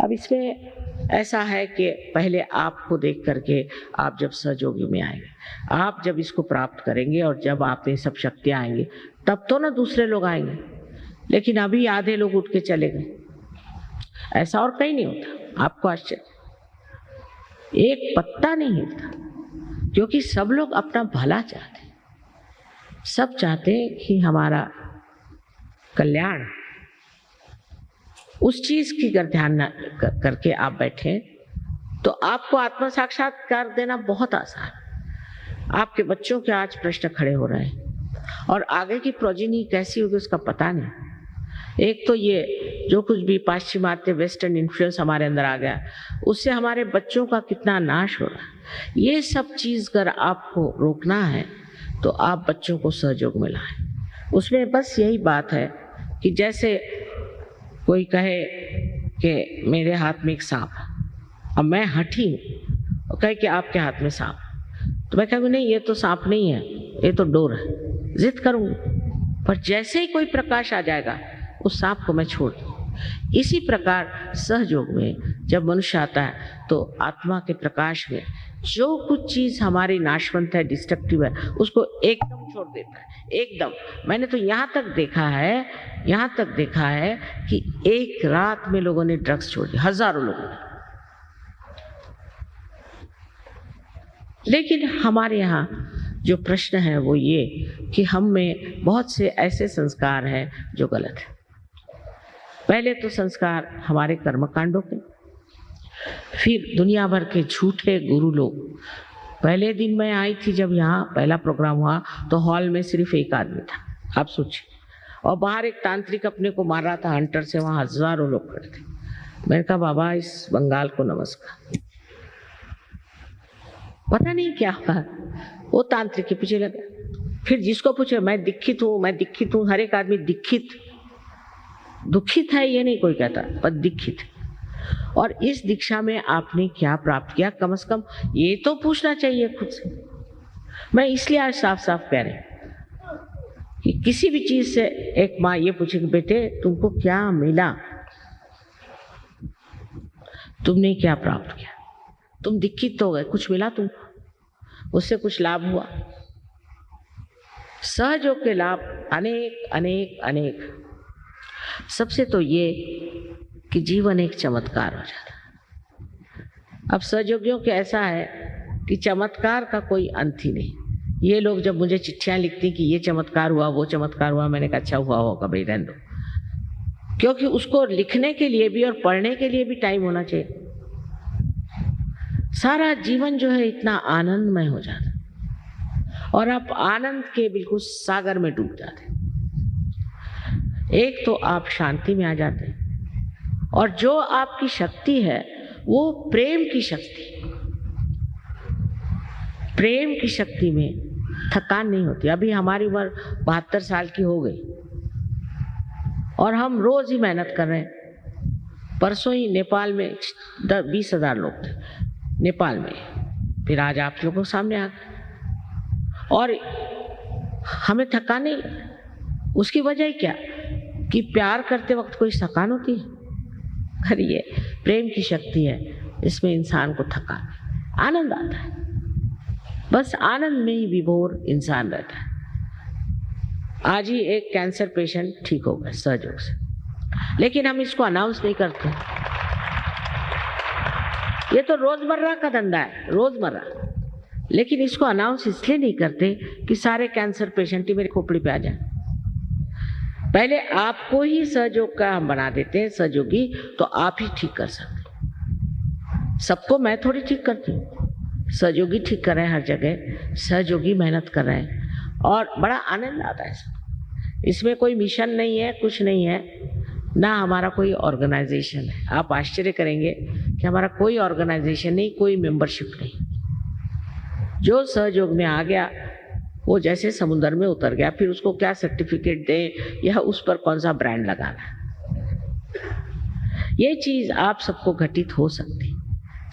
अब इसमें ऐसा है कि पहले आपको देख करके आप जब सहयोगी में आएंगे, आप जब इसको प्राप्त करेंगे और जब आप में सब शक्तियाँ आएंगी, तब तो ना दूसरे लोग आएंगे। लेकिन अभी आधे लोग उठ के चले गए, ऐसा और कहीं नहीं होता। आपको आश्चर्य, एक पत्ता नहीं हिलता, क्योंकि सब लोग अपना भला चाहते हैं। सब चाहते हैं कि हमारा कल्याण। उस चीज की अगर ध्यान न करके आप बैठे तो आपको आत्म साक्षात्कार देना बहुत आसान। आपके बच्चों के आज प्रश्न खड़े हो रहे हैं और आगे की प्रोजिनी कैसी होगी उसका पता नहीं। एक तो ये जो कुछ भी पाश्चिमात्य वेस्टर्न इन्फ्लुएंस हमारे अंदर आ गया, उससे हमारे बच्चों का कितना नाश हो रहा है। ये सब चीज अगर आपको रोकना है तो आप बच्चों को सहयोग में लाएं। उसमें बस यही बात है कि जैसे कोई कहे कि मेरे हाथ में एक सांप है, अब मैं हठी हूँ और कहे कि आपके हाथ में सांप, तो मैं कहूँगी नहीं, ये तो सांप नहीं है, ये तो डोर है, जिद करूँगी। पर जैसे ही कोई प्रकाश आ जाएगा उस सांप को मैं छोड़ दूँ। इसी प्रकार सहयोग में जब मनुष्य आता है तो आत्मा के प्रकाश में जो कुछ चीज हमारी नाशवंत है, डिस्ट्रक्टिव है, उसको एकदम छोड़ देता है, एकदम। मैंने तो यहाँ तक देखा है कि एक रात में लोगों ने ड्रग्स छोड़ दिया, हजारों लोगों ने। लेकिन हमारे यहाँ जो प्रश्न है वो ये कि हम में बहुत से ऐसे संस्कार हैं जो गलत है। पहले तो संस्कार हमारे कर्मकांडों के, फिर दुनिया भर के झूठे गुरु लोग। पहले दिन मैं आई थी जब यहाँ पहला प्रोग्राम हुआ तो हॉल में सिर्फ एक आदमी था, आप सोचिए, और बाहर एक तांत्रिक अपने को मार रहा था हंटर से, वहां हजारों लोग खड़े थे। मैंने कहा बाबा इस बंगाल को नमस्कार। पता नहीं क्या हुआ, वो तांत्रिक के पीछे लगा। फिर जिसको पूछे मैं दीक्षित हूँ, हर एक आदमी दुखित है ये नहीं कोई कहता, पर दीक्षित। और इस दीक्षा में आपने क्या प्राप्त किया, कम से कम ये तो पूछना चाहिए खुद से। मैं इसलिए आज साफ साफ कह रही कि किसी भी चीज से एक माँ ये पूछे कि बेटे तुमको क्या मिला, तुमने क्या प्राप्त किया, तुम दीक्षित तो हो गए, कुछ मिला तुमको, उससे कुछ लाभ हुआ। सहयोग के लाभ अनेक। सबसे तो ये कि जीवन एक चमत्कार हो जाता है। अब सहयोगियों के ऐसा है कि चमत्कार का कोई अंत ही नहीं। ये लोग जब मुझे चिट्ठियां लिखती कि ये चमत्कार हुआ, वो चमत्कार हुआ, मैंने कहा अच्छा हुआ होगा भाई, रहने दो, क्योंकि उसको लिखने के लिए भी और पढ़ने के लिए भी टाइम होना चाहिए। सारा जीवन जो है इतना आनंदमय हो जाता है और आप आनंद के बिल्कुल सागर में डूब जाते हैं। एक तो आप शांति में आ जाते हैं और जो आपकी शक्ति है वो प्रेम की शक्ति में थकान नहीं होती। अभी हमारी उम्र 72 साल की हो गई और हम रोज ही मेहनत कर रहे हैं। परसों ही नेपाल में 20,000 लोग थे नेपाल में, फिर आज आप लोगों के सामने आ गए और हमें थकान नहीं। उसकी वजह क्या कि प्यार करते वक्त कोई थकान होती है? अरे ये प्रेम की शक्ति है, इसमें इंसान को थकान, आनंद आता है। बस आनंद में ही विभोर इंसान रहता है। आज ही एक कैंसर पेशेंट ठीक हो गया सहयोग से, लेकिन हम इसको अनाउंस नहीं करते। ये तो रोजमर्रा का धंधा है, रोजमर्रा, लेकिन इसको अनाउंस इसलिए नहीं करते कि सारे कैंसर पेशेंट ही मेरी खोपड़ी पे आ जाए। पहले आपको ही सहयोग का हम बना देते हैं सहयोगी, तो आप ही ठीक कर सकते। सबको मैं थोड़ी ठीक करती हूँ, सहयोगी ठीक कर रहे हैं हर जगह, सहयोगी मेहनत कर रहे हैं और बड़ा आनंद आता है। इसमें कोई मिशन नहीं है, कुछ नहीं है, ना हमारा कोई ऑर्गेनाइजेशन है। आप आश्चर्य करेंगे कि हमारा कोई ऑर्गेनाइजेशन नहीं, कोई मेंबरशिप नहीं। जो सहयोग में आ गया वो जैसे समुद्र में उतर गया, फिर उसको क्या सर्टिफिकेट दें या उस पर कौन सा ब्रांड लगाना, ये चीज आप सबको घटित हो सकती,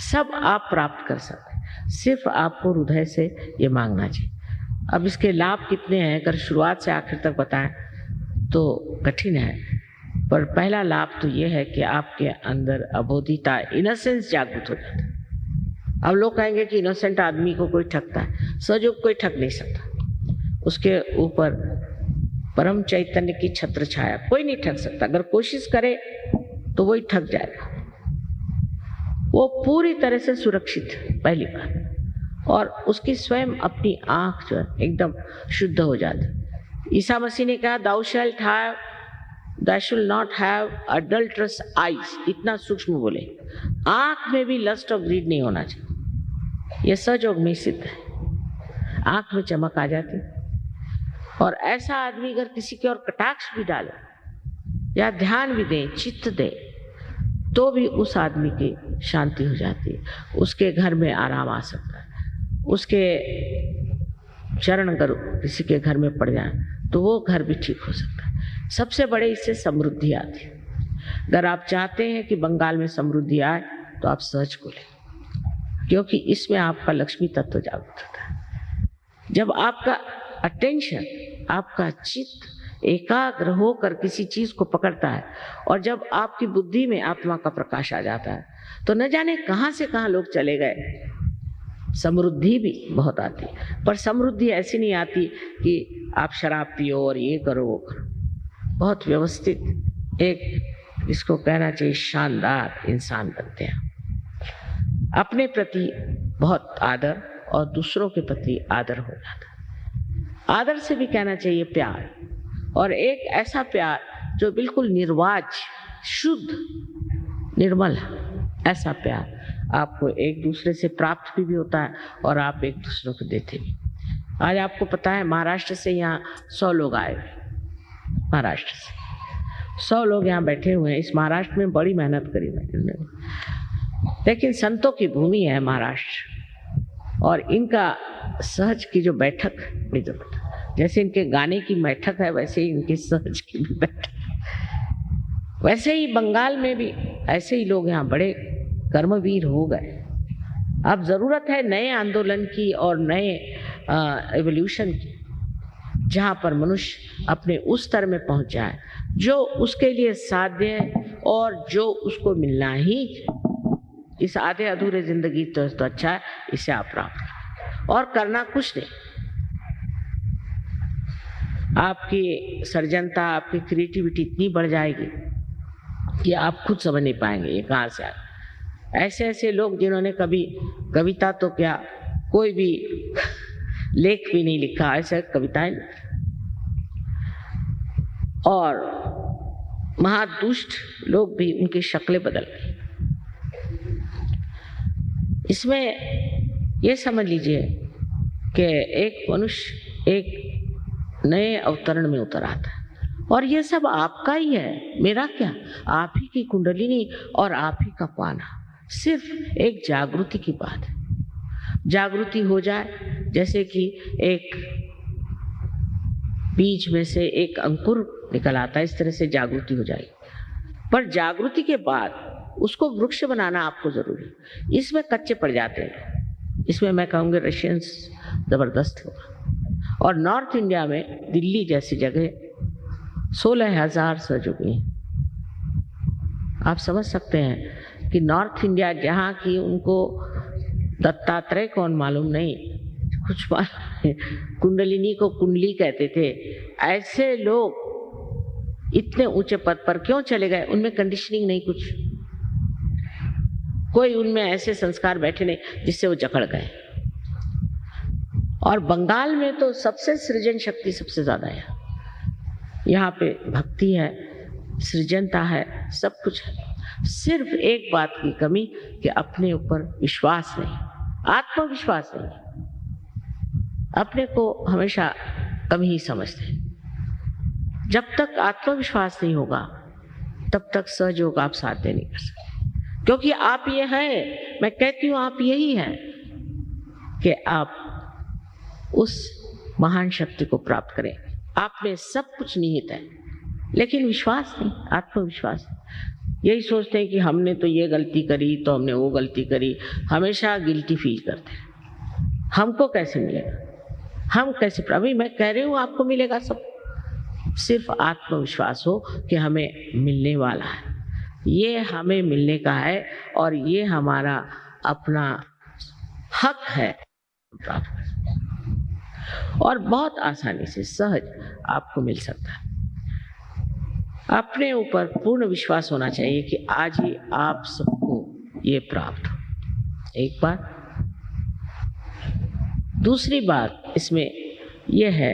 सब आप प्राप्त कर सकते, सिर्फ आपको हृदय से ये मांगना चाहिए। अब इसके लाभ कितने हैं अगर शुरुआत से आखिर तक बताएं तो कठिन है, पर पहला लाभ तो ये है कि आपके अंदर अबोधिता, इनोसेंस जागृत हो जाता है। अब लोग कहेंगे कि इनोसेंट आदमी को कोई ठगता है, सहयोग कोई ठग नहीं सकता। उसके ऊपर परम चैतन्य की छत्र छाया, कोई नहीं ठग सकता। अगर कोशिश करे तो वही ठग जाएगा। वो पूरी तरह से सुरक्षित है पहली बात, और उसकी स्वयं अपनी आंख जो है एकदम शुद्ध हो जाती। ईसा मसीह ने कहा thou shall not have adulterous eyes, इतना सूक्ष्म बोले, आंख में भी लस्ट और ग्रीड नहीं होना चाहिए। यह सहयोग में सिद्ध है, आंख में चमक आ जाती। और ऐसा आदमी अगर किसी के और कटाक्ष भी डाले या ध्यान भी दें, चित्त दें, तो भी उस आदमी की शांति हो जाती है, उसके घर में आराम आ सकता है। उसके चरण अगर किसी के घर में पड़ जाए तो वो घर भी ठीक हो सकता है। सबसे बड़े इससे समृद्धि आती है। अगर आप चाहते हैं कि बंगाल में समृद्धि आए तो आप सहज को लें, क्योंकि इसमें आपका लक्ष्मी तत्व जागृत होता है। जब आपका अटेंशन, आपका चित्त एकाग्र होकर किसी चीज को पकड़ता है और जब आपकी बुद्धि में आत्मा का प्रकाश आ जाता है तो न जाने कहां से कहां लोग चले गए। समृद्धि भी बहुत आती है, पर समृद्धि ऐसी नहीं आती कि आप शराब पियो और ये करो वो करो। बहुत व्यवस्थित एक, इसको कहना चाहिए, शानदार इंसान बनते हैं। अपने प्रति बहुत आदर और दूसरों के प्रति आदर हो जाता है। आदर से भी कहना चाहिए प्यार, और एक ऐसा प्यार जो बिल्कुल निर्वाज, शुद्ध, निर्मल है। ऐसा प्यार आपको एक दूसरे से प्राप्त भी होता है और आप एक दूसरे को देते भी। आज आपको पता है महाराष्ट्र से यहाँ 100 लोग आए, महाराष्ट्र से 100 लोग यहाँ बैठे हुए हैं। इस महाराष्ट्र में बड़ी मेहनत करी मैंने, लेकिन संतों की भूमि है महाराष्ट्र, और इनका सहज की जो बैठक बड़ी जरूरत है। जैसे इनके गाने की बैठक है वैसे ही इनकी सहज की भी बैठक है। वैसे ही बंगाल में भी ऐसे ही लोग यहाँ बड़े कर्मवीर हो गए। अब जरूरत है नए आंदोलन की और नए एवोल्यूशन की, जहाँ पर मनुष्य अपने उस स्तर में पहुंच जाए जो उसके लिए साध्य है और जो उसको मिलना ही। इस आधे अधूरे जिंदगी तो अच्छा है, इसे आप प्राप्त करें और करना कुछ नहीं। आपकी सर्जनता, आपकी क्रिएटिविटी इतनी बढ़ जाएगी कि आप खुद समझ नहीं पाएंगे ये कहाँ से आए। ऐसे ऐसे लोग जिन्होंने कभी कविता तो क्या, कोई भी लेख भी नहीं लिखा, ऐसे कविताएं लिखी, और महादुष्ट लोग भी उनकी शक्लें बदल गई। इसमें ये समझ लीजिए कि एक मनुष्य एक नए अवतरण में उतर आता है, और ये सब आपका ही है, मेरा क्या। आप ही की कुंडलिनी और आप ही का पाना, सिर्फ एक जागृति की बात है। जागृति हो जाए, जैसे कि एक बीज में से एक अंकुर निकल आता है, इस तरह से जागृति हो जाएगी। पर जागृति के बाद उसको वृक्ष बनाना आपको जरूरी है। इसमें कच्चे पड़ जाते हैं। इसमें मैं कहूँगी रशियंस जबरदस्त होगा। और नॉर्थ इंडिया में दिल्ली जैसी जगह 16,000 सहयोगी हैं। आप समझ सकते हैं कि नॉर्थ इंडिया, जहाँ की उनको दत्तात्रेय कौन मालूम नहीं, कुछ मालूम, कुंडलिनी को कुंडली कहते थे, ऐसे लोग इतने ऊंचे पद पर क्यों चले गए? उनमें कंडीशनिंग नहीं, कुछ कोई उनमें ऐसे संस्कार बैठे नहीं जिससे वो जकड़ गए। और बंगाल में तो सबसे सृजन शक्ति सबसे ज्यादा है। यहाँ पे भक्ति है, सृजनता है, सब कुछ है। सिर्फ एक बात की कमी कि अपने ऊपर विश्वास नहीं, आत्मविश्वास नहीं। अपने को हमेशा कम ही समझते हैं। जब तक आत्मविश्वास नहीं होगा तब तक सहयोग आप साध्य नहीं कर सकते, क्योंकि आप ये हैं। मैं कहती हूँ आप यही हैं कि आप उस महान शक्ति को प्राप्त करें। आप में सब कुछ निहित है, लेकिन विश्वास नहीं, आत्मविश्वास नहीं। यही सोचते हैं कि हमने तो ये गलती करी तो हमने वो गलती करी, हमेशा गिल्टी फील करते हैं। हमको कैसे मिलेगा, हम कैसे? अभी मैं कह रही हूँ आपको मिलेगा सब। सिर्फ आत्मविश्वास हो कि हमें मिलने वाला है, ये हमें मिलने का है और ये हमारा अपना हक है प्राप्त कर, और बहुत आसानी से सहज आपको मिल सकता है। अपने ऊपर पूर्ण विश्वास होना चाहिए कि आज ही आप सबको ये प्राप्त हो। एक बात। दूसरी बात इसमें यह है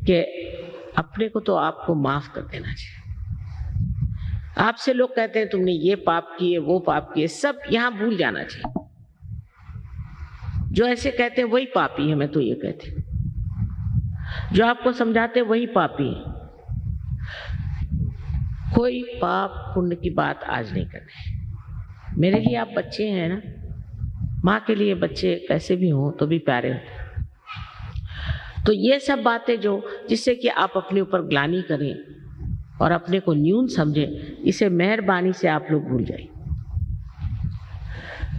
कि अपने को तो आपको माफ कर देना चाहिए। आपसे लोग कहते हैं तुमने ये पाप किए, वो पाप किए, सब यहां भूल जाना चाहिए। जो ऐसे कहते हैं वही पापी है, मैं तो ये कहती हूँ। जो आपको समझाते हैं वही पापी है। कोई पाप पुण्य की बात आज नहीं करनी। मेरे लिए आप बच्चे हैं ना, माँ के लिए बच्चे कैसे भी हों तो भी प्यारे होते हैं। तो ये सब बातें जो जिससे कि आप अपने ऊपर ग्लानि करें और अपने को न्यून समझें, इसे मेहरबानी से आप लोग भूल जाइए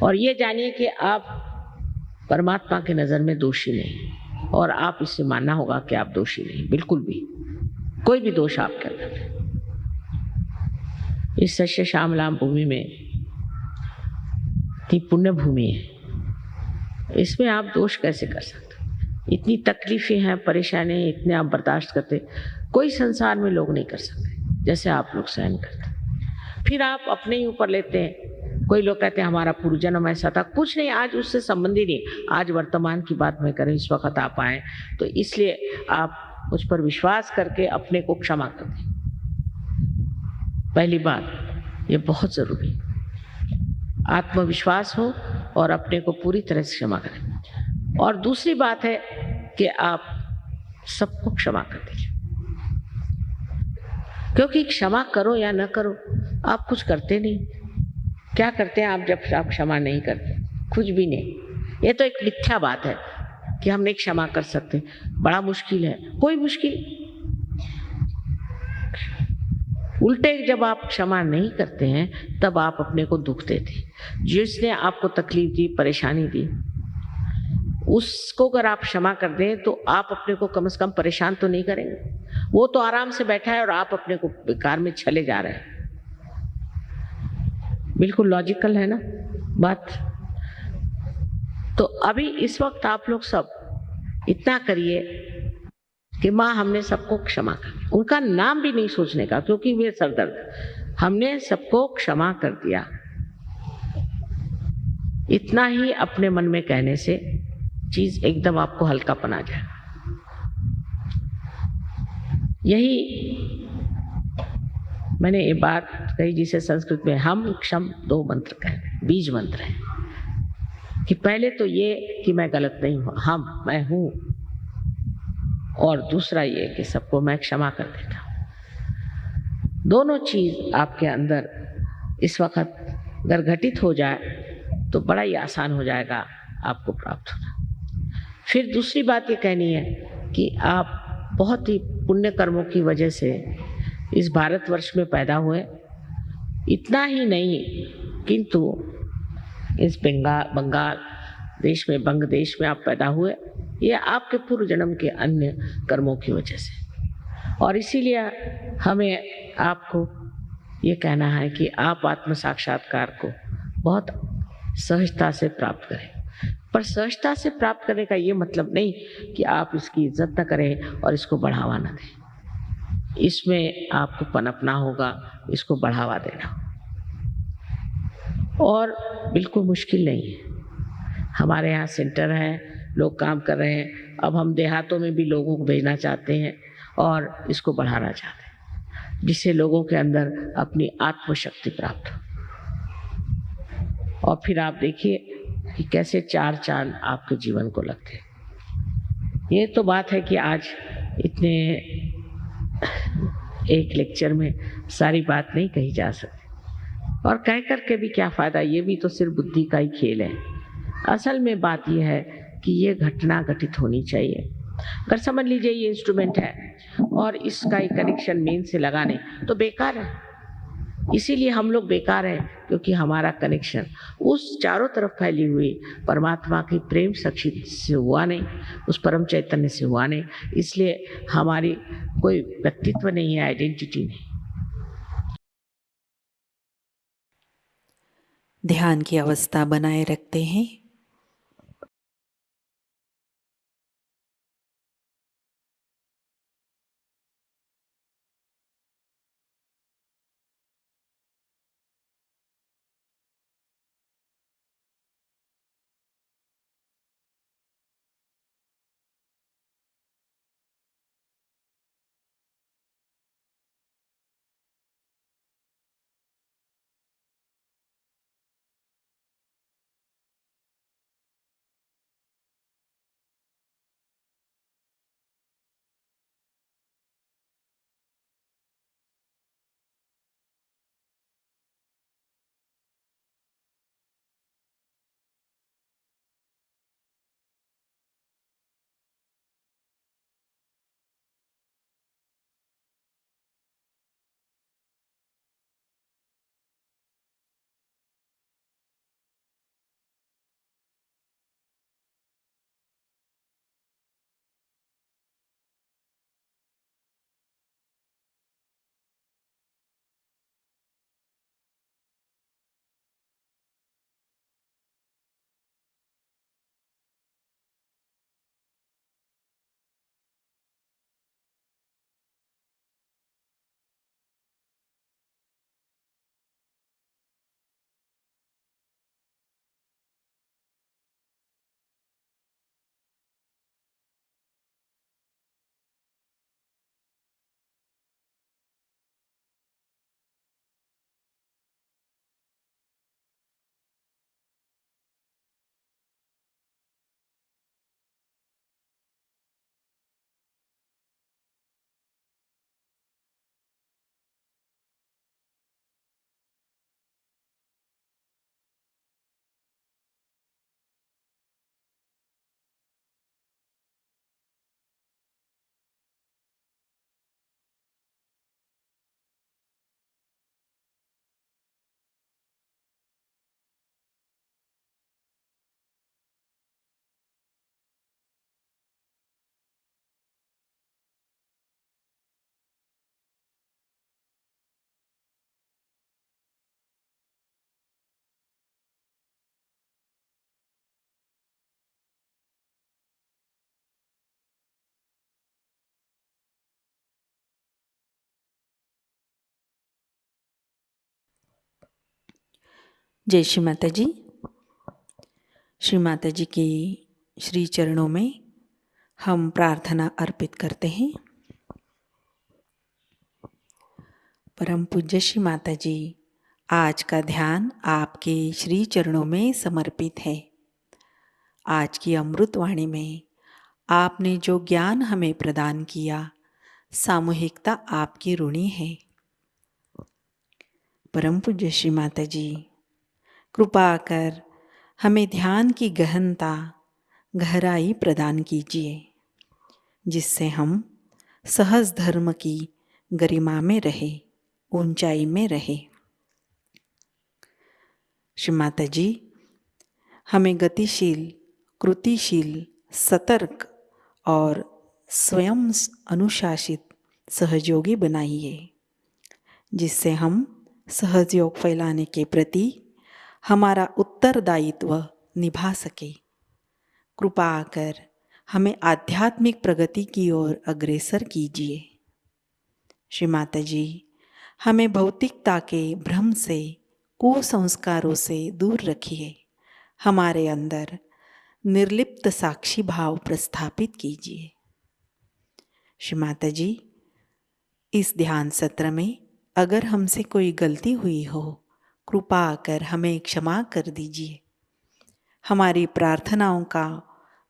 और ये जानिए कि आप परमात्मा की नज़र में दोषी नहीं, और आप इससे मानना होगा कि आप दोषी नहीं, बिल्कुल भी कोई भी दोष आपके अंदर नहीं। इस सच्चे श्यामलाम भूमि में इतनी पुण्य भूमि है, इसमें आप दोष कैसे कर सकते? इतनी तकलीफें हैं, परेशानियां इतने आप बर्दाश्त करते, कोई संसार में लोग नहीं कर सकते जैसे आप लोग सहन करते। फिर आप अपने ही ऊपर लेते हैं। कोई लोग कहते हैं हमारा पूर्व जन्म ऐसा था, कुछ नहीं, आज उससे संबंधी नहीं, आज वर्तमान की बात मैं करें, इस वक्त आप आए तो इसलिए आप मुझ पर विश्वास करके अपने को क्षमा कर दें। पहली बात ये बहुत जरूरी, आत्मविश्वास हो और अपने को पूरी तरह से क्षमा करें। और दूसरी बात है कि आप सबको क्षमा कर दीजिए, क्योंकि क्षमा करो या न करो आप कुछ करते नहीं। क्या करते हैं आप जब आप क्षमा नहीं करते? कुछ भी नहीं। ये तो एक मिथ्या बात है कि हम नहीं क्षमा कर सकते, बड़ा मुश्किल है। कोई मुश्किल, उल्टे जब आप क्षमा नहीं करते हैं तब आप अपने को दुख देते। जिसने आपको तकलीफ दी, परेशानी दी, उसको अगर आप क्षमा कर दें तो आप अपने को कम से कम परेशान तो नहीं करेंगे। वो तो आराम से बैठा है और आप अपने को बेकार में छले जा रहे हैं। बिल्कुल लॉजिकल है ना बात। तो अभी इस वक्त आप लोग सब इतना करिए कि माँ हमने सबको क्षमा कर, उनका नाम भी नहीं सोचने का, क्योंकि वे सरदर्द, हमने सबको क्षमा कर दिया। इतना ही अपने मन में कहने से चीज एकदम आपको हल्कापन आ जाएगा। यही मैंने ये बात कही जिसे संस्कृत में हम क्षम दो मंत्र कहते हैं, बीज मंत्र है कि पहले तो ये कि मैं गलत नहीं हूं, मैं हूं, और दूसरा ये कि सबको मैं क्षमा कर देता हूं। दोनों चीज आपके अंदर इस वक्त अगर घटित हो जाए तो बड़ा ही आसान हो जाएगा आपको प्राप्त होना। फिर दूसरी बात ये कहनी है कि आप बहुत ही पुण्य कर्मों की वजह से इस भारतवर्ष में पैदा हुए। इतना ही नहीं किंतु इस बंगाल देश में, बंग देश में आप पैदा हुए, ये आपके पूर्व जन्म के अन्य कर्मों की वजह से। और इसीलिए हमें आपको ये कहना है कि आप आत्म साक्षात्कार को बहुत सहजता से प्राप्त करें। पर सहजता से प्राप्त करने का ये मतलब नहीं कि आप इसकी इज्जत न करें और इसको बढ़ावा न दें। इसमें आपको पनपना होगा, इसको बढ़ावा देना। और बिल्कुल मुश्किल नहीं है। हमारे यहाँ सेंटर है, लोग काम कर रहे हैं। अब हम देहातों में भी लोगों को भेजना चाहते हैं और इसको बढ़ाना चाहते हैं, जिससे लोगों के अंदर अपनी आत्मशक्ति प्राप्त हो। और फिर आप देखिए कि कैसे चार चांद आपके जीवन को लगते हैं। ये तो बात है कि आज इतने एक लेक्चर में सारी बात नहीं कही जा सकती, और कह करके भी क्या फायदा, ये भी तो सिर्फ बुद्धि का ही खेल है। असल में बात यह है कि ये घटना घटित होनी चाहिए। अगर समझ लीजिए ये इंस्ट्रूमेंट है और इसका एक कनेक्शन मेन से लगाने तो बेकार है। इसीलिए हम लोग बेकार हैं, क्योंकि हमारा कनेक्शन उस चारों तरफ फैली हुई परमात्मा की प्रेम शक्ति से हुआ नहीं, उस परम चैतन्य से हुआ नहीं। इसलिए हमारी कोई व्यक्तित्व नहीं है, आइडेंटिटी नहीं। ध्यान की अवस्था बनाए रखते हैं। जय श्री माता जी। श्री माता जी के श्री चरणों में हम प्रार्थना अर्पित करते हैं। परम पूज्य श्री माता जी, आज का ध्यान आपके श्री चरणों में समर्पित है। आज की अमृतवाणी में आपने जो ज्ञान हमें प्रदान किया, सामूहिकता आपकी ऋणी है। परम पूज्य श्री माता जी, कृपा कर हमें ध्यान की गहनता, गहराई प्रदान कीजिए, जिससे हम सहज धर्म की गरिमा में रहे, ऊंचाई में रहे। श्री माता जी, हमें गतिशील, कृतिशील, सतर्क और स्वयं अनुशासित सहयोगी बनाइए, जिससे हम सहयोग फैलाने के प्रति हमारा उत्तरदायित्व निभा सके। कृपा कर हमें आध्यात्मिक प्रगति की ओर अग्रसर कीजिए। श्री माता जी, हमें भौतिकता के भ्रम से, कुसंस्कारों से दूर रखिए। हमारे अंदर निर्लिप्त साक्षी भाव प्रस्थापित कीजिए। श्री माता जी, इस ध्यान सत्र में अगर हमसे कोई गलती हुई हो, कृपा कर हमें क्षमा कर दीजिए। हमारी प्रार्थनाओं का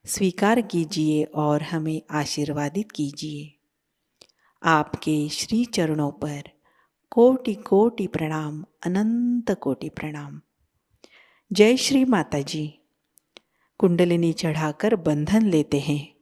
स्वीकार कीजिए और हमें आशीर्वादित कीजिए। आपके श्री चरणों पर कोटि कोटि प्रणाम, अनंत कोटि प्रणाम। जय श्री माता जी। कुंडलिनी चढ़ाकर बंधन लेते हैं।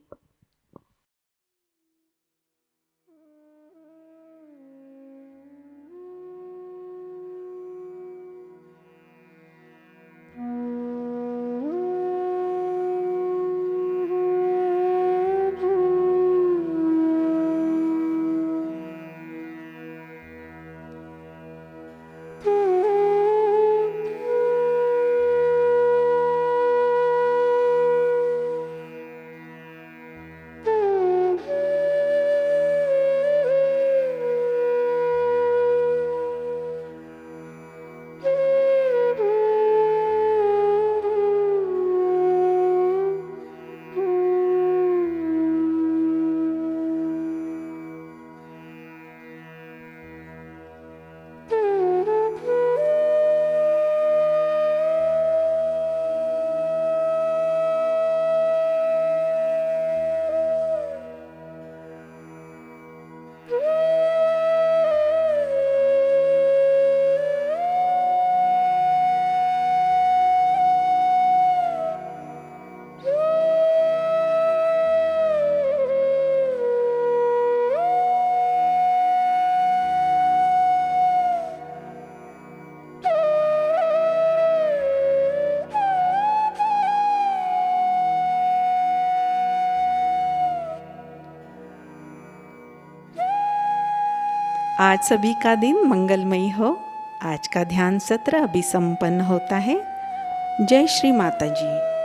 आज सभी का दिन मंगलमयी हो। आज का ध्यान सत्र अभी संपन्न होता है। जय श्री माता जी।